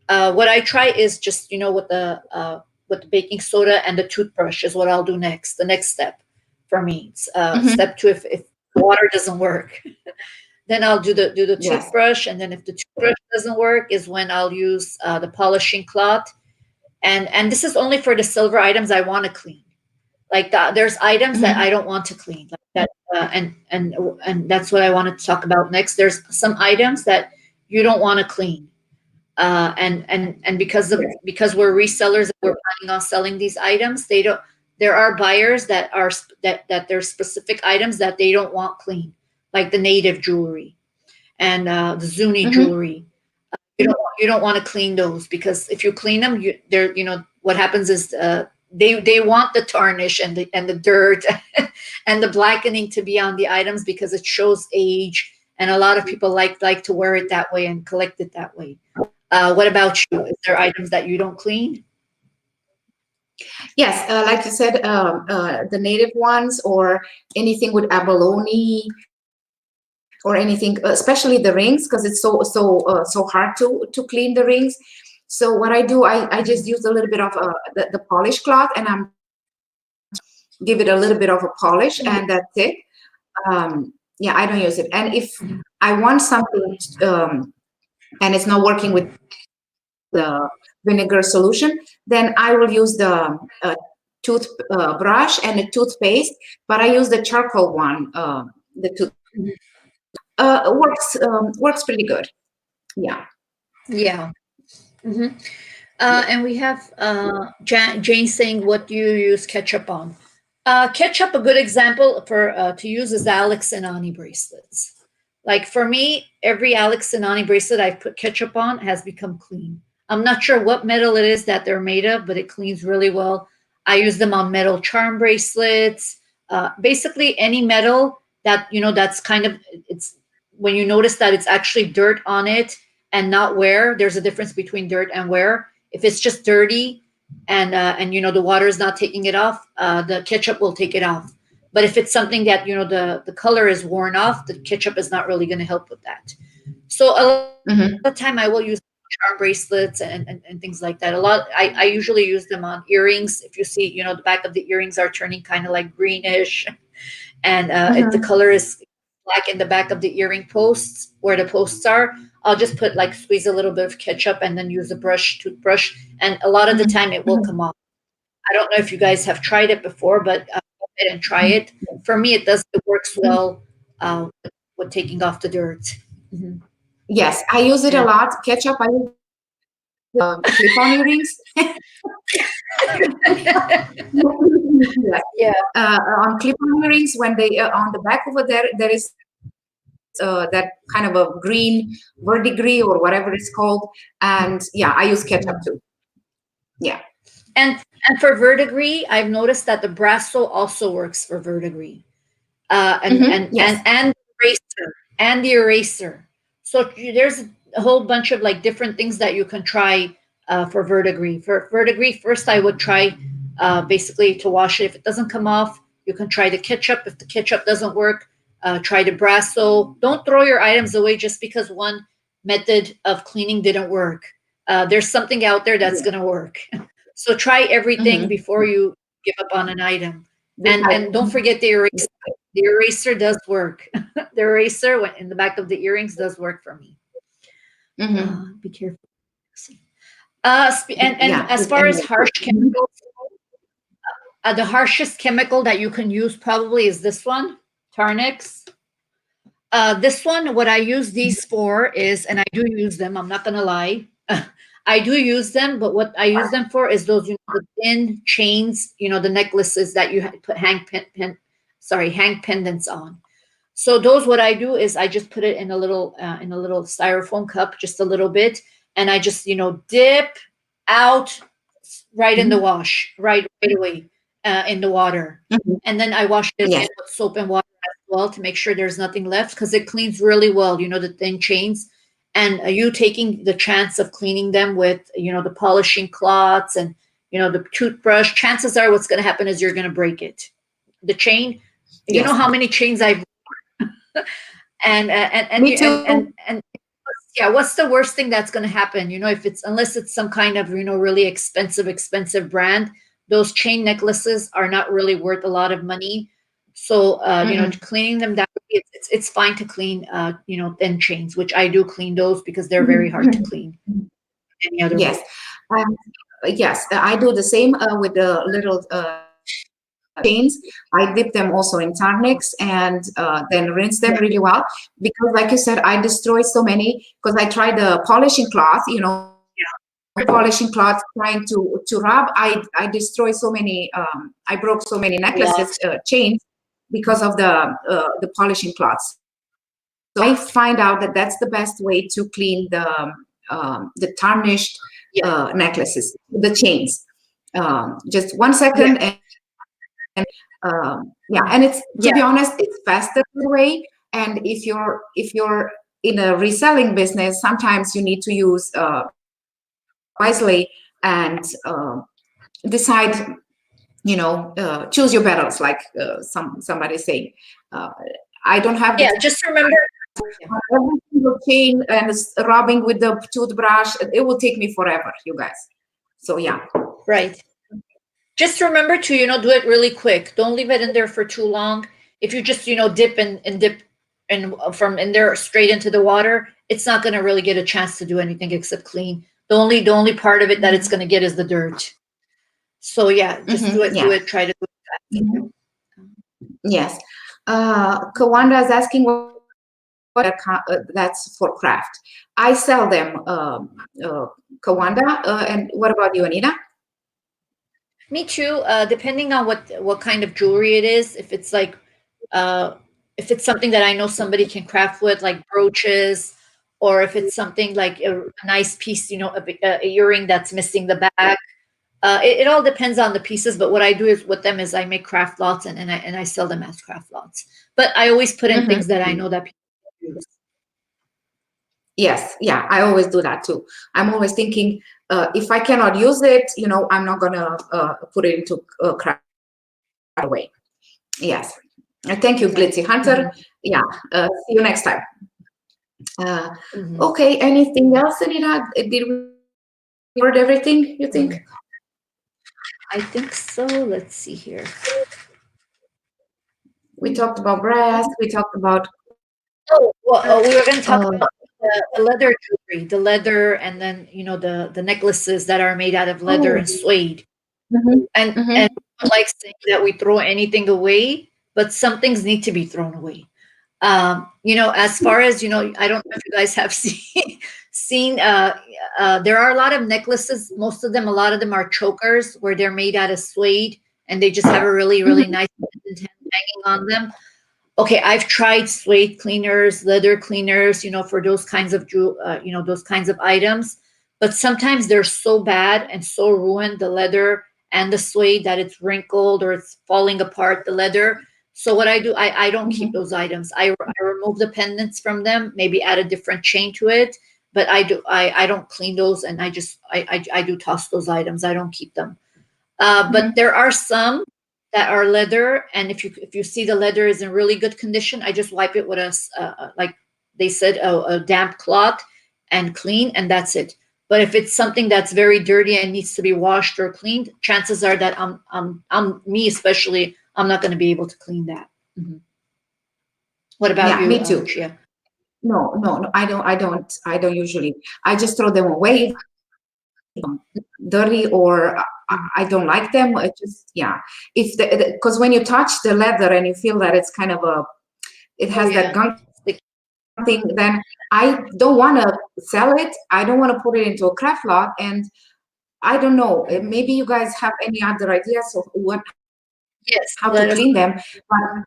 Speaker 2: What I try is just with the baking soda and the toothbrush is what I'll do next. The next step for me, it's,
Speaker 1: Mm-hmm.
Speaker 2: step two. If water doesn't work, then I'll do the
Speaker 1: Yes.
Speaker 2: toothbrush, and then if the toothbrush doesn't work, is when I'll use the polishing cloth. And this is only for the silver items I want to clean. Like there's items that
Speaker 1: Mm-hmm.
Speaker 2: I don't want to clean, like that, and that's what I wanted to talk about next. There's some items that you don't want to clean, and
Speaker 1: Yes.
Speaker 2: because we're resellers and we're planning on selling these items, they don't. There are buyers that there's specific items that they don't want clean, like the native jewelry and the Zuni
Speaker 1: Mm-hmm.
Speaker 2: jewelry. You don't want to clean those, because if you clean them, they're, what happens is, they want the tarnish and the dirt and the blackening to be on the items, because it shows age, and a lot of people like to wear it that way and collect it that way. What about you? Is there items that you don't clean?
Speaker 1: Yes, like you said, the native ones, or anything with abalone, or anything, especially the rings, because it's so hard to clean the rings. So what I do, I just use a little bit of the polish cloth, and I'm give it a little bit of a polish, and that's it. Yeah, I don't use it. And if I want something, and it's not working with the vinegar solution, then I will use the tooth brush and a toothpaste, but I use the charcoal one. The tooth works pretty good. Yeah.
Speaker 2: Yeah. hmm and we have Jane saying, "What do you use ketchup on?" Ketchup, a good example for to use is the Alex and Ani bracelets. Like for me, every Alex and Ani bracelet I put ketchup on has become clean. I'm not sure what metal it is that they're made of, but it cleans really well. I use them on metal charm bracelets. Basically, any metal that that's kind of, it's when you notice that it's actually dirt on it and not wear. There's a difference between dirt and wear. If it's just dirty and the water is not taking it off, the ketchup will take it off. But if it's something that the color is worn off, the ketchup is not really going to help with that. So a lot of the time I will use charm bracelets and things like that. A lot I usually use them on earrings. If you see, the back of the earrings are turning kind of like greenish, and if the color is black in the back of the earring posts where the posts are, I'll just squeeze a little bit of ketchup and then use a toothbrush, and a lot of the time it will come off. I don't know if you guys have tried it before, but go ahead and try it. For me, it works well with taking off the dirt. Mhm.
Speaker 1: Yes, I use it a
Speaker 2: Yeah.
Speaker 1: lot. Ketchup, I use clip-on earrings.
Speaker 2: Yeah.
Speaker 1: On clip-on earrings, when they on the back over there is that kind of a green verdigris or whatever it's called, and yeah, I use ketchup too. Yeah.
Speaker 2: And for verdigris, I've noticed that the Brasso also works for verdigris.
Speaker 1: Yes.
Speaker 2: And the eraser. So there's a whole bunch of different things that you can try for verdigris. For verdigris, first I would try basically to wash it. If it doesn't come off, you can try the ketchup. If the ketchup doesn't work, try the Brasso. Don't throw your items away just because one method of cleaning didn't work. There's something out there that's going to work. So try everything before you give up on an item. And don't forget the eraser. The eraser does work. The eraser in the back of the earrings does work for me. Be careful. And as far as harsh chemicals, the harshest chemical that you can use probably is this one, Tarnix. This one, what I use these for is, and I do use them, I'm not going to lie. I do use them, but what I use them for is those, the thin chains, the necklaces that you put hang pendants on. So those, what I do is I just put it in a little styrofoam cup, just a little bit, and I just dip out right in the wash, right away in the water, and then I wash it again with soap and water as well to make sure there's nothing left, because it cleans really well. The thin chains, and you taking the chance of cleaning them with the polishing cloths and the toothbrush. Chances are, what's going to happen is you're going to break it. The chain. You know how many chains I've and
Speaker 1: Me too.
Speaker 2: And yeah, what's the worst thing that's going to happen? If it's, unless it's some kind of really expensive brand, those chain necklaces are not really worth a lot of money. So cleaning them that way, it's fine to clean thin chains, which I do clean those because they're very hard to clean any other way.
Speaker 1: Yes, I do the same with the little chains. I dip them also in Tarnix and then rinse them really well, because like you said, I destroy so many, because I tried the polishing cloth, polishing cloth, trying to rub. I destroy so many, I broke so many necklaces, chains, because of the polishing cloths. So I find out that that's the best way to clean the the tarnished
Speaker 2: Yeah.
Speaker 1: necklaces, the chains. Just 1 second,
Speaker 2: Yeah.
Speaker 1: and yeah, and it's, to
Speaker 2: Yeah.
Speaker 1: be honest, it's faster that way. And if you're in a reselling business, sometimes you need to use wisely and decide, choose your battles, like somebody saying. uh, I don't have the
Speaker 2: Yeah. Just remember. Yeah.
Speaker 1: every single chain and rubbing with the toothbrush. It will take me forever, you guys. So yeah.
Speaker 2: Right. Just remember to, do it really quick. Don't leave it in there for too long. If you just, dip and dip and from in there straight into the water, it's not going to really get a chance to do anything except clean. The only part of it that it's going to get is the dirt. So yeah, just do it,
Speaker 1: Yeah.
Speaker 2: try to do it fast.
Speaker 1: Mhm. Yes. Kawanda is asking that's for craft. I sell them, Kawanda. And what about you, Anita?
Speaker 2: Me too. Depending on what kind of jewelry it is, uh, if it's something that I know somebody can craft with, like brooches, or if it's something like a nice piece, a earring that's missing the back. It all depends on the pieces. But what I do is with them is I make craft lots and I sell them as craft lots. But I always put in things that I know that people can use.
Speaker 1: Yes, yeah, I always do that too. I'm always thinking, if I cannot use it, I'm not gonna put it into craft away. Yes. Thank you, Glitzy
Speaker 2: Mhm.
Speaker 1: Hunter. Yeah. See you next time. Uh,
Speaker 2: Mhm.
Speaker 1: okay. Anything else, Anita? Did we cover everything, you think?
Speaker 2: I think so. Let's see here.
Speaker 1: We talked about brass. We talked about.
Speaker 2: Oh, well, we were going to talk
Speaker 1: Uh,
Speaker 2: about the leather jewelry, the leather, and then the necklaces that are made out of leather
Speaker 1: oh.
Speaker 2: and suede.
Speaker 1: Mhm,
Speaker 2: And
Speaker 1: mhm.
Speaker 2: people like saying that we throw anything away, but some things need to be thrown away. As far as I don't know if you guys have seen. There are a lot of necklaces. Most of them, a lot of them are chokers, where they're made out of suede, and they just have a really, really
Speaker 1: Mhm,
Speaker 2: nice pendant hanging on them. Okay, I've tried suede cleaners, leather cleaners, for those kinds of those kinds of items. But sometimes they're so bad and so ruined, the leather and the suede, that it's wrinkled or it's falling apart, the leather. So what I do, I don't keep
Speaker 1: mhm,
Speaker 2: those items. I remove the pendants from them, maybe add a different chain to it. But I don't clean those, and I do toss those items. I don't keep them. But
Speaker 1: mhm.
Speaker 2: there are some that are leather, and if you see the leather is in really good condition, I just wipe it with like they said, a damp cloth, and clean, and that's it. But if it's something that's very dirty and needs to be washed or cleaned, chances are that I'm me especially, I'm not going to be able to clean that. Mhm. What about
Speaker 1: Yeah,
Speaker 2: you,
Speaker 1: me too.
Speaker 2: Chia?
Speaker 1: No, no, no. I don't usually. I just throw them away, dirty, or
Speaker 2: Mhm.
Speaker 1: I don't like them. I just, yeah. If because when you touch the leather and you feel that it's kind of it
Speaker 2: Oh
Speaker 1: has that
Speaker 2: yeah.
Speaker 1: gunk
Speaker 2: Sticky.
Speaker 1: thing, then I don't want to sell it. I don't want to put it into a craft lot. And I don't know. Maybe you guys have any other ideas of
Speaker 2: Yes,
Speaker 1: how to
Speaker 2: let us.
Speaker 1: clean them. But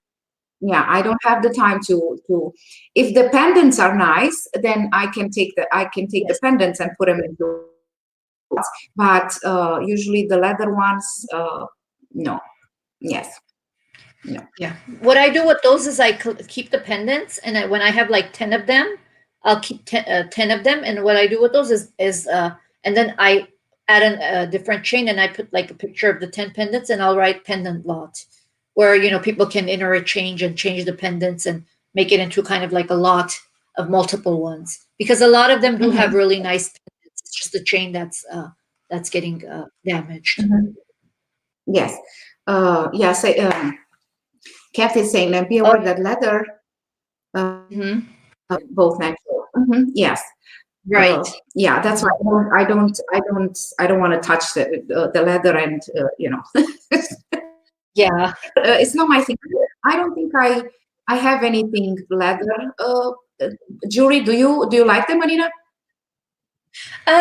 Speaker 1: yeah, I don't have the time to. If the pendants are nice, then I can take the
Speaker 2: Yes.
Speaker 1: pendants and put them into. But usually the leather ones, no. Yes. No.
Speaker 2: Yeah. What I do with those is keep the pendants, and when I have like 10 of them, I'll keep 10 of them. And what I do with those is and then I add a different chain, and I put like a picture of the 10 pendants, and I'll write pendant lot, where, people can enter a change and change the pendants and make it into kind of like a lot of multiple ones. Because a lot of them do have
Speaker 1: Hmm.
Speaker 2: really nice pendants. It's just the chain that's getting damaged.
Speaker 1: Hmm. Yes. Yes. Kathy is saying, and be
Speaker 2: Oh,
Speaker 1: aware that leather, uh,
Speaker 2: mhm.
Speaker 1: both natural. Yes.
Speaker 2: Right.
Speaker 1: Yeah, that's why I don't want to touch the leather, and
Speaker 2: Yeah.
Speaker 1: it's not my thing. I don't think I have anything leather jewelry. Do you like them, Marina?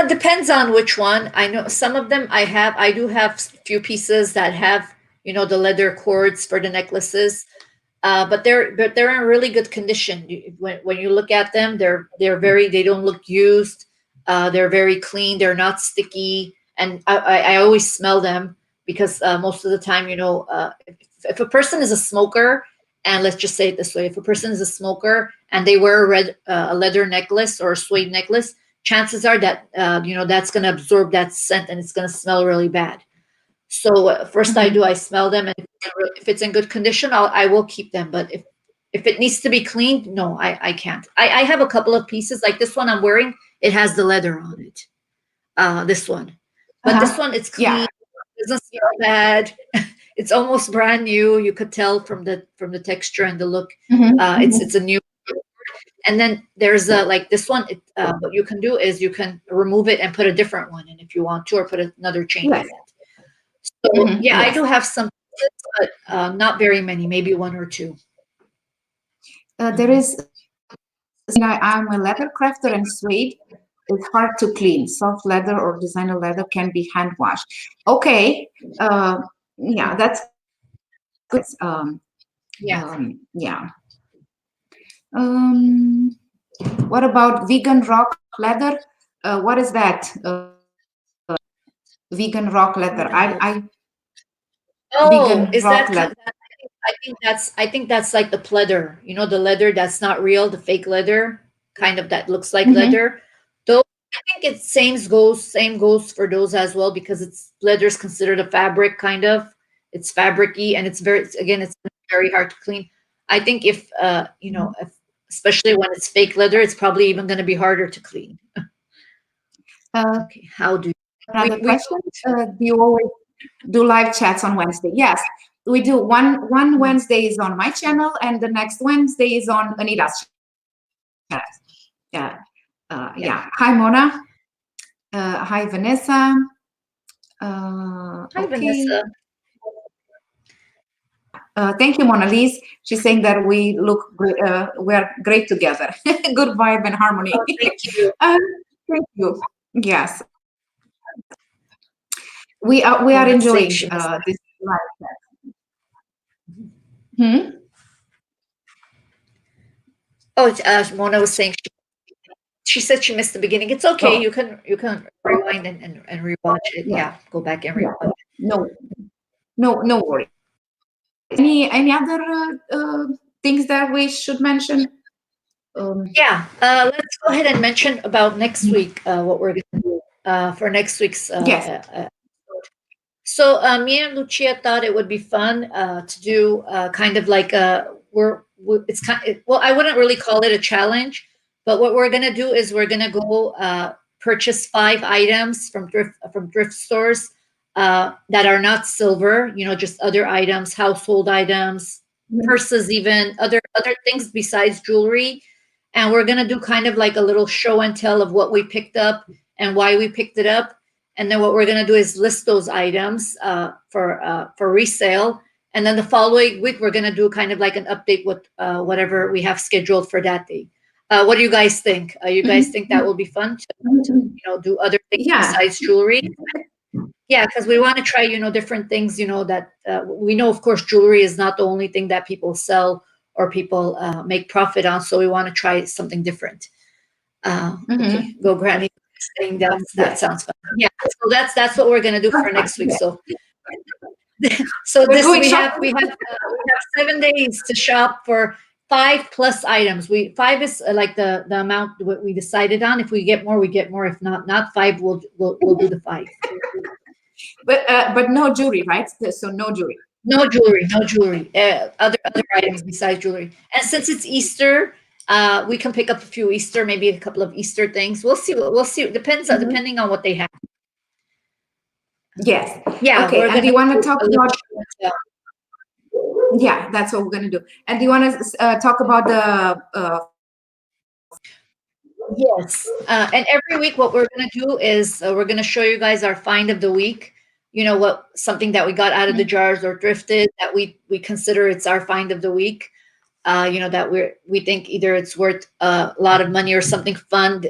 Speaker 2: Depends on which one. I know some of them I have. I do have few pieces that have, the leather cords for the necklaces. But they're in really good condition. When you look at them, they don't look used. They're very clean. They're not sticky, and I always smell them because most of the time, if a person is a smoker, and let's just say it this way, if a person is a smoker and they wear a leather necklace or a suede necklace, chances are that that's going to absorb that scent and it's going to smell really bad. So first I smell them, and if it's in good condition, I will keep them. But if it needs to be cleaned, no, I can't. I have a couple of pieces like this one I'm wearing. It has the leather on it. This one, but this one it's clean.
Speaker 1: Yeah.
Speaker 2: It doesn't smell bad. It's almost brand new. You could tell from the texture and the look. It's a new. And then there's like this one. What you can do is you can remove it and put a different one in if you want to, or put another chain in
Speaker 1: Yes.
Speaker 2: it. So yeah, I
Speaker 1: Yes.
Speaker 2: do have some, but not very many. Maybe one or two.
Speaker 1: There is. I'm a leather crafter, and suede is hard to clean. Soft leather or designer leather can be hand washed. Okay. Yeah, that's good.
Speaker 2: Yeah.
Speaker 1: Yeah. What about vegan rock leather? What is that? Vegan rock leather. I
Speaker 2: Oh,
Speaker 1: vegan
Speaker 2: is
Speaker 1: rock
Speaker 2: that?
Speaker 1: leather.
Speaker 2: I think that's like the pleather. You know, the leather that's not real, the fake leather, kind of that looks like
Speaker 1: Mm-hmm.
Speaker 2: leather. Though I think it's same goes for those as well because it's leather is considered a fabric kind of. It's fabricy and it's very hard to clean. I think if especially when it's fake leather, it's probably even going to be harder to clean.
Speaker 1: Uh,
Speaker 2: Okay, how do
Speaker 1: Another
Speaker 2: we
Speaker 1: question. Do you always do live chats on Wednesday? Yes, we do. One Wednesday is on my channel, and the next Wednesday is on Anita's channel. Yeah. Yeah. Hi, Mona. Hi, Vanessa.
Speaker 2: Hi,
Speaker 1: Okay.
Speaker 2: Vanessa.
Speaker 1: Thank you, Mona Lisa. She's saying that we we're great together. Good vibe and harmony.
Speaker 2: Oh, thank you.
Speaker 1: Thank you. Yes, we are
Speaker 2: Mona saying
Speaker 1: enjoying
Speaker 2: she missed.
Speaker 1: this live chat. Hmm?
Speaker 2: Oh, Mona was saying she said she missed the beginning. It's okay.
Speaker 1: Oh,
Speaker 2: You can rewind and rewatch it.
Speaker 1: yeah,
Speaker 2: Yeah, go back and
Speaker 1: yeah.
Speaker 2: rewatch.
Speaker 1: No, no worry. Any other things that we should mention?
Speaker 2: Yeah, let's go ahead and mention about next week what we're going to do for next week's.
Speaker 1: Yes.
Speaker 2: So me and Lucia thought it would be fun to do kind of like it's well, I wouldn't really call it a challenge, but what we're going to do is we're going to go purchase 5 items from thrift stores that are not silver, just other items, household items, purses, even other things besides jewelry. And we're going to do kind of like a little show and tell of what we picked up and why we picked it up. And then what we're going to do is list those items for resale. And then the following week, we're going to do kind of like an update with whatever we have scheduled for that day. What do you guys think? You guys think that will be fun to do other things besides jewelry? Yeah, because we want to try, different things, that we know, of course, jewelry is not the only thing that people sell or people make profit on. So we want to try something different. Okay, go Granny. Saying that sounds fun. Yeah, so that's what we're gonna do for next week. So we have 7 days to shop for 5+ items. Five is like the amount what we decided on. If we get more, we get more. If not 5, we'll do the 5.
Speaker 1: But no jewelry, right? So no jewelry.
Speaker 2: No jewelry. Other items besides jewelry. And since it's Easter, we can pick up a few Easter, maybe a couple of Easter things. We'll see. We'll see. Depending on what they have.
Speaker 1: Yes.
Speaker 2: Yeah.
Speaker 1: Okay. And do you want to talk about? Yeah, that's what we're going to do. And do you want to talk about the?
Speaker 2: Yes. And every week, what we're going to do is we're going to show you guys our find of the week. Something that we got out of the jars or thrifted that we consider it's our find of the week. That we think either it's worth a lot of money or something fun.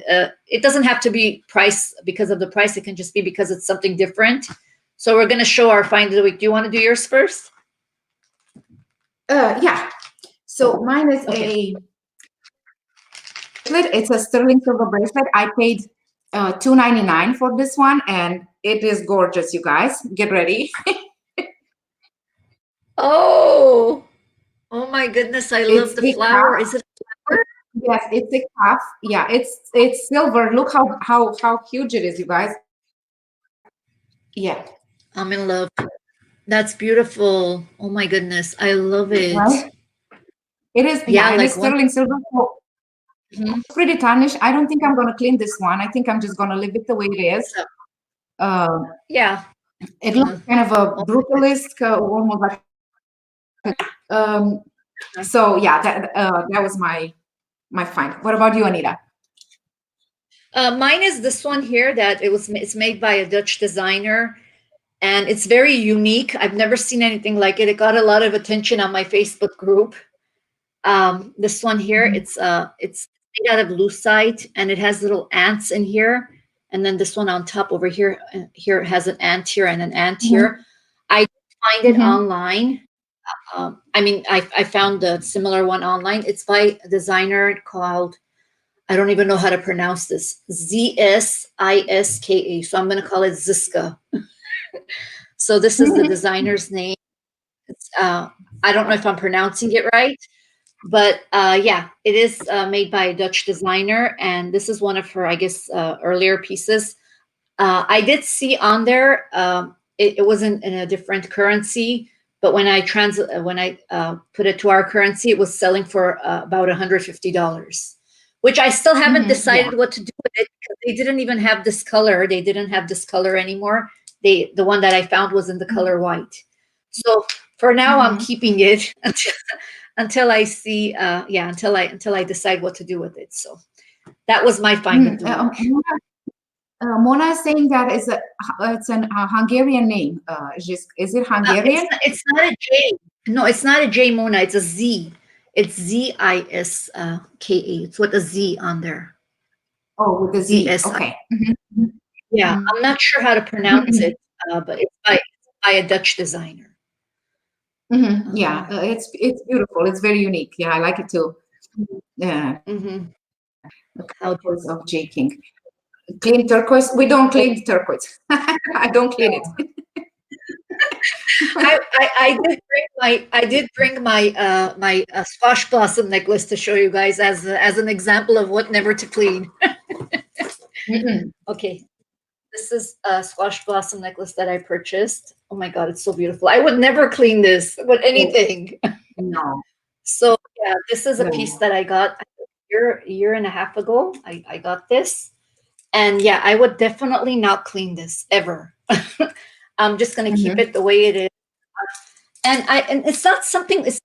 Speaker 2: It doesn't have to be price because of the price. It can just be because it's something different. So we're going to show our find of the week. Do you want to do yours first?
Speaker 1: Yeah. So mine is a bracelet. It's a sterling silver bracelet. I paid $2.99 for this one, and it is gorgeous. You guys, get ready.
Speaker 2: Oh, oh my goodness! I love
Speaker 1: It's
Speaker 2: the
Speaker 1: a
Speaker 2: flower.
Speaker 1: cup.
Speaker 2: Is it a flower?
Speaker 1: Yes, it's a cup. Yeah, it's silver. Look how huge it is, you guys. Yeah,
Speaker 2: I'm in love. That's beautiful. Oh my goodness, I love it.
Speaker 1: right. It is.
Speaker 2: Yeah,
Speaker 1: Yeah, and
Speaker 2: like
Speaker 1: it's
Speaker 2: one.
Speaker 1: sterling silver. So
Speaker 2: Mhm.
Speaker 1: it's pretty tarnished. I don't think I'm gonna clean this one. I think I'm just gonna leave it the way it is.
Speaker 2: So,
Speaker 1: Um,
Speaker 2: yeah.
Speaker 1: it
Speaker 2: Uh,
Speaker 1: looks kind of a
Speaker 2: oh my
Speaker 1: brutalist, almost like. Um,
Speaker 2: goodness.
Speaker 1: so yeah, that was my find. What about you, Anita?
Speaker 2: Mine is this one here that it's made by a Dutch designer, and it's very unique. I've never seen anything like it. It got a lot of attention on my Facebook group. This one here,
Speaker 1: Mhm.
Speaker 2: it's made out of lucite, and it has little ants in here. And then this one on top over here, here it has an ant here and an ant here.
Speaker 1: Mhm.
Speaker 2: I did find it
Speaker 1: Mhm.
Speaker 2: online. I mean, I found a similar one online. It's by a designer called, I don't even know how to pronounce this, Ziska. So I'm going to call it Ziska. So this is the designer's name. It's, I don't know if I'm pronouncing it right, but yeah, it is made by a Dutch designer, and this is one of her, I guess, earlier pieces. I did see on there, it wasn't in a different currency, but when I put it to our currency, it was selling for about $150, which I still haven't
Speaker 1: Mhm. Yeah.
Speaker 2: decided what to do with it because they didn't even have this color. They didn't have this color anymore. The one that I found was in the color white. So for now, I'm
Speaker 1: Mhm.
Speaker 2: keeping it until I see, yeah, until I decide what to do with it. So that was my find of
Speaker 1: Mm.
Speaker 2: the week.
Speaker 1: Mona is saying that it's an Hungarian name. Is it Hungarian?
Speaker 2: It's not a J. No, it's not a J, Mona. It's a Z. It's Ziska. It's with a Z on there.
Speaker 1: Oh, with the Z.
Speaker 2: ZSI.
Speaker 1: Okay. Mhm.
Speaker 2: Yeah,
Speaker 1: Mhm.
Speaker 2: I'm not sure how to pronounce it, but it's by a Dutch designer.
Speaker 1: Mhm. Yeah,
Speaker 2: Uh,
Speaker 1: it's beautiful. It's very unique. Yeah, I like it too. Yeah,
Speaker 2: hmm
Speaker 1: the
Speaker 2: How
Speaker 1: turquoise
Speaker 2: beautiful.
Speaker 1: of J King. Clean turquoise. We don't clean turquoise. I don't clean it.
Speaker 2: I did bring my squash blossom necklace to show you guys as an example of what never to clean.
Speaker 1: Mhm.
Speaker 2: Okay, this is a squash blossom necklace that I purchased. Oh my god, it's so beautiful. I would never clean this with
Speaker 1: Oh,
Speaker 2: anything.
Speaker 1: no.
Speaker 2: So yeah, this is a piece
Speaker 1: No.
Speaker 2: that I got a year and a half ago. I got this. And yeah, I would definitely not clean this ever. I'm just gonna keep
Speaker 1: Mhm.
Speaker 2: it the way it is. And it's not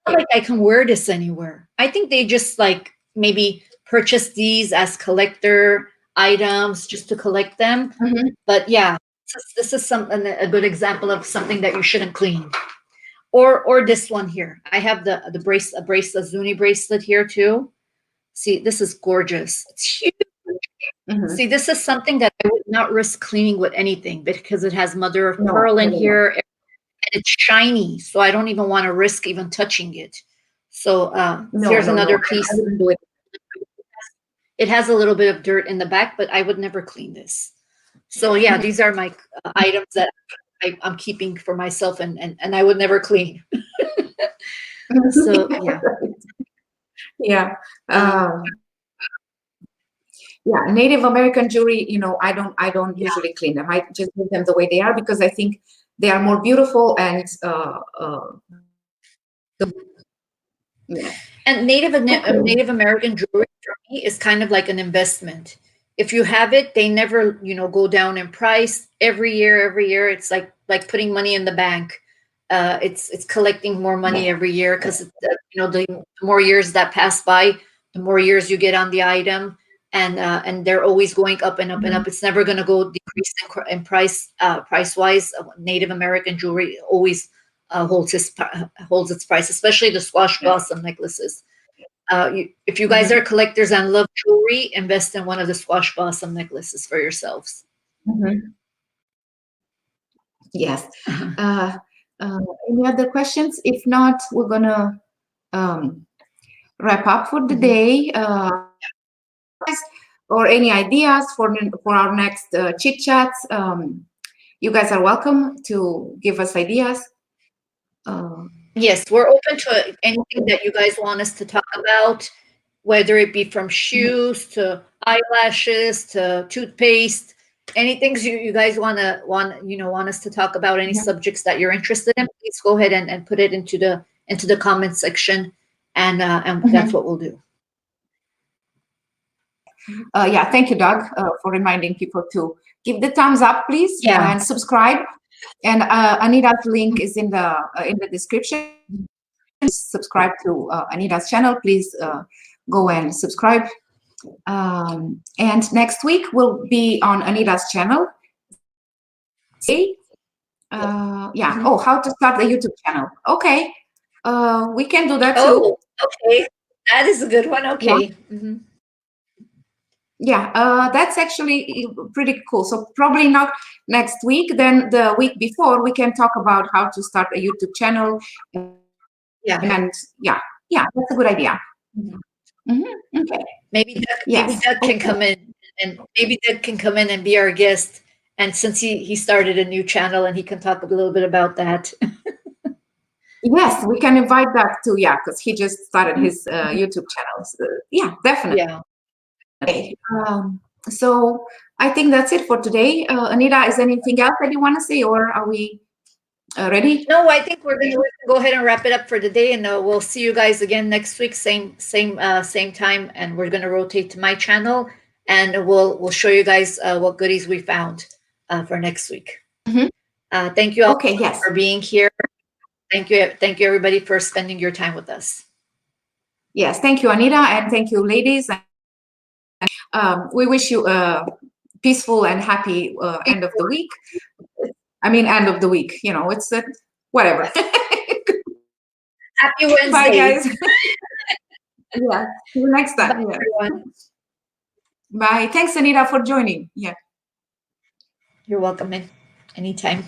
Speaker 2: like I can wear this anywhere. I think they just like maybe purchase these as collector items just to collect them.
Speaker 1: Mhm.
Speaker 2: But yeah, this is a good example of something that you shouldn't clean. Or this one here. I have a bracelet, Zuni bracelet here too. See, this is gorgeous. It's huge.
Speaker 1: Mhm.
Speaker 2: See, this is something that I would not risk cleaning with anything because it has mother of
Speaker 1: No,
Speaker 2: pearl
Speaker 1: no,
Speaker 2: in
Speaker 1: no, no.
Speaker 2: here and it's shiny. So I don't even want to risk even touching it. So
Speaker 1: No,
Speaker 2: here's
Speaker 1: no, no.
Speaker 2: another
Speaker 1: I
Speaker 2: piece.
Speaker 1: wouldn't do it.
Speaker 2: It has a little bit of dirt in the back, but I would never clean this. So yeah,
Speaker 1: Mhm.
Speaker 2: these are my items that I'm keeping for myself and I would never clean. So yeah.
Speaker 1: Yeah.
Speaker 2: Uh,
Speaker 1: Yeah, Native American jewelry, I don't
Speaker 2: yeah.
Speaker 1: usually clean them. I just leave them the way they are because I think they are more beautiful and yeah.
Speaker 2: And
Speaker 1: Okay.
Speaker 2: Native American jewelry for me is kind of like an investment. If you have it, they never, go down in price every year. It's like putting money in the bank. It's collecting more money
Speaker 1: Yeah.
Speaker 2: every year because the more years that pass by, the more years you get on the item, and they're always going up and up and
Speaker 1: Mhm.
Speaker 2: up. It's never going to go decrease in price price wise. Native American jewelry always holds its price, especially the squash blossom necklaces. If you guys
Speaker 1: Mhm.
Speaker 2: are collectors and love jewelry, invest in one of the squash blossom necklaces for yourselves.
Speaker 1: Mhm. Yes.
Speaker 2: Uh-huh.
Speaker 1: Uh, uh, any other questions? If not, we're gonna um, wrap up for the
Speaker 2: Mhm.
Speaker 1: day. or any ideas for our next chit chats, you guys are welcome to give us ideas.
Speaker 2: Yes, we're open to anything that you guys want us to talk about, whether it be from shoes to eyelashes to toothpaste, anything you guys want us to talk about, any subjects that you're interested in, please go ahead and put it into the comment section, and that's what we'll do.
Speaker 1: Yeah, thank you, Doug, for reminding people to give the thumbs up, please, and subscribe. And Anita's link is in the description. Subscribe to Anita's channel. Please go and subscribe. And next week we'll be on Anita's channel. Yeah. Oh, how to start the YouTube channel? Okay. We can do that too.
Speaker 2: Oh, okay. That is a good one. Okay.
Speaker 1: Yeah. That's actually pretty cool. So probably not next week. Then the week before, we can talk about how to start a YouTube channel. And yeah, that's a good idea. Okay.
Speaker 2: Maybe Doug can come in, and maybe Doug can come in and be our guest. And since he started a new channel, and he can talk a little bit about that.
Speaker 1: Yes, we can invite Doug too. Yeah, because he just started his YouTube channel. So, yeah, definitely.
Speaker 2: Yeah.
Speaker 1: Okay. So I think that's it for today. Anita, is there anything else that you want to say, or are we ready?
Speaker 2: No, I think we're gonna go ahead and wrap it up for today, and we'll see you guys again next week, same time, and we're gonna rotate to my channel, and we'll show you guys what goodies we found for next week. Thank you all for being here. Thank you everybody for spending your time with us.
Speaker 1: Yes, thank you, Anita, and thank you, ladies. We wish you a peaceful and happy end of the week. I mean, end of the week. You know, it's whatever.
Speaker 2: Happy Wednesday.
Speaker 1: Bye, guys. Yeah, see you next time.
Speaker 2: Bye, everyone.
Speaker 1: Bye. Thanks, Anita, for joining. Yeah.
Speaker 2: You're welcome, anytime.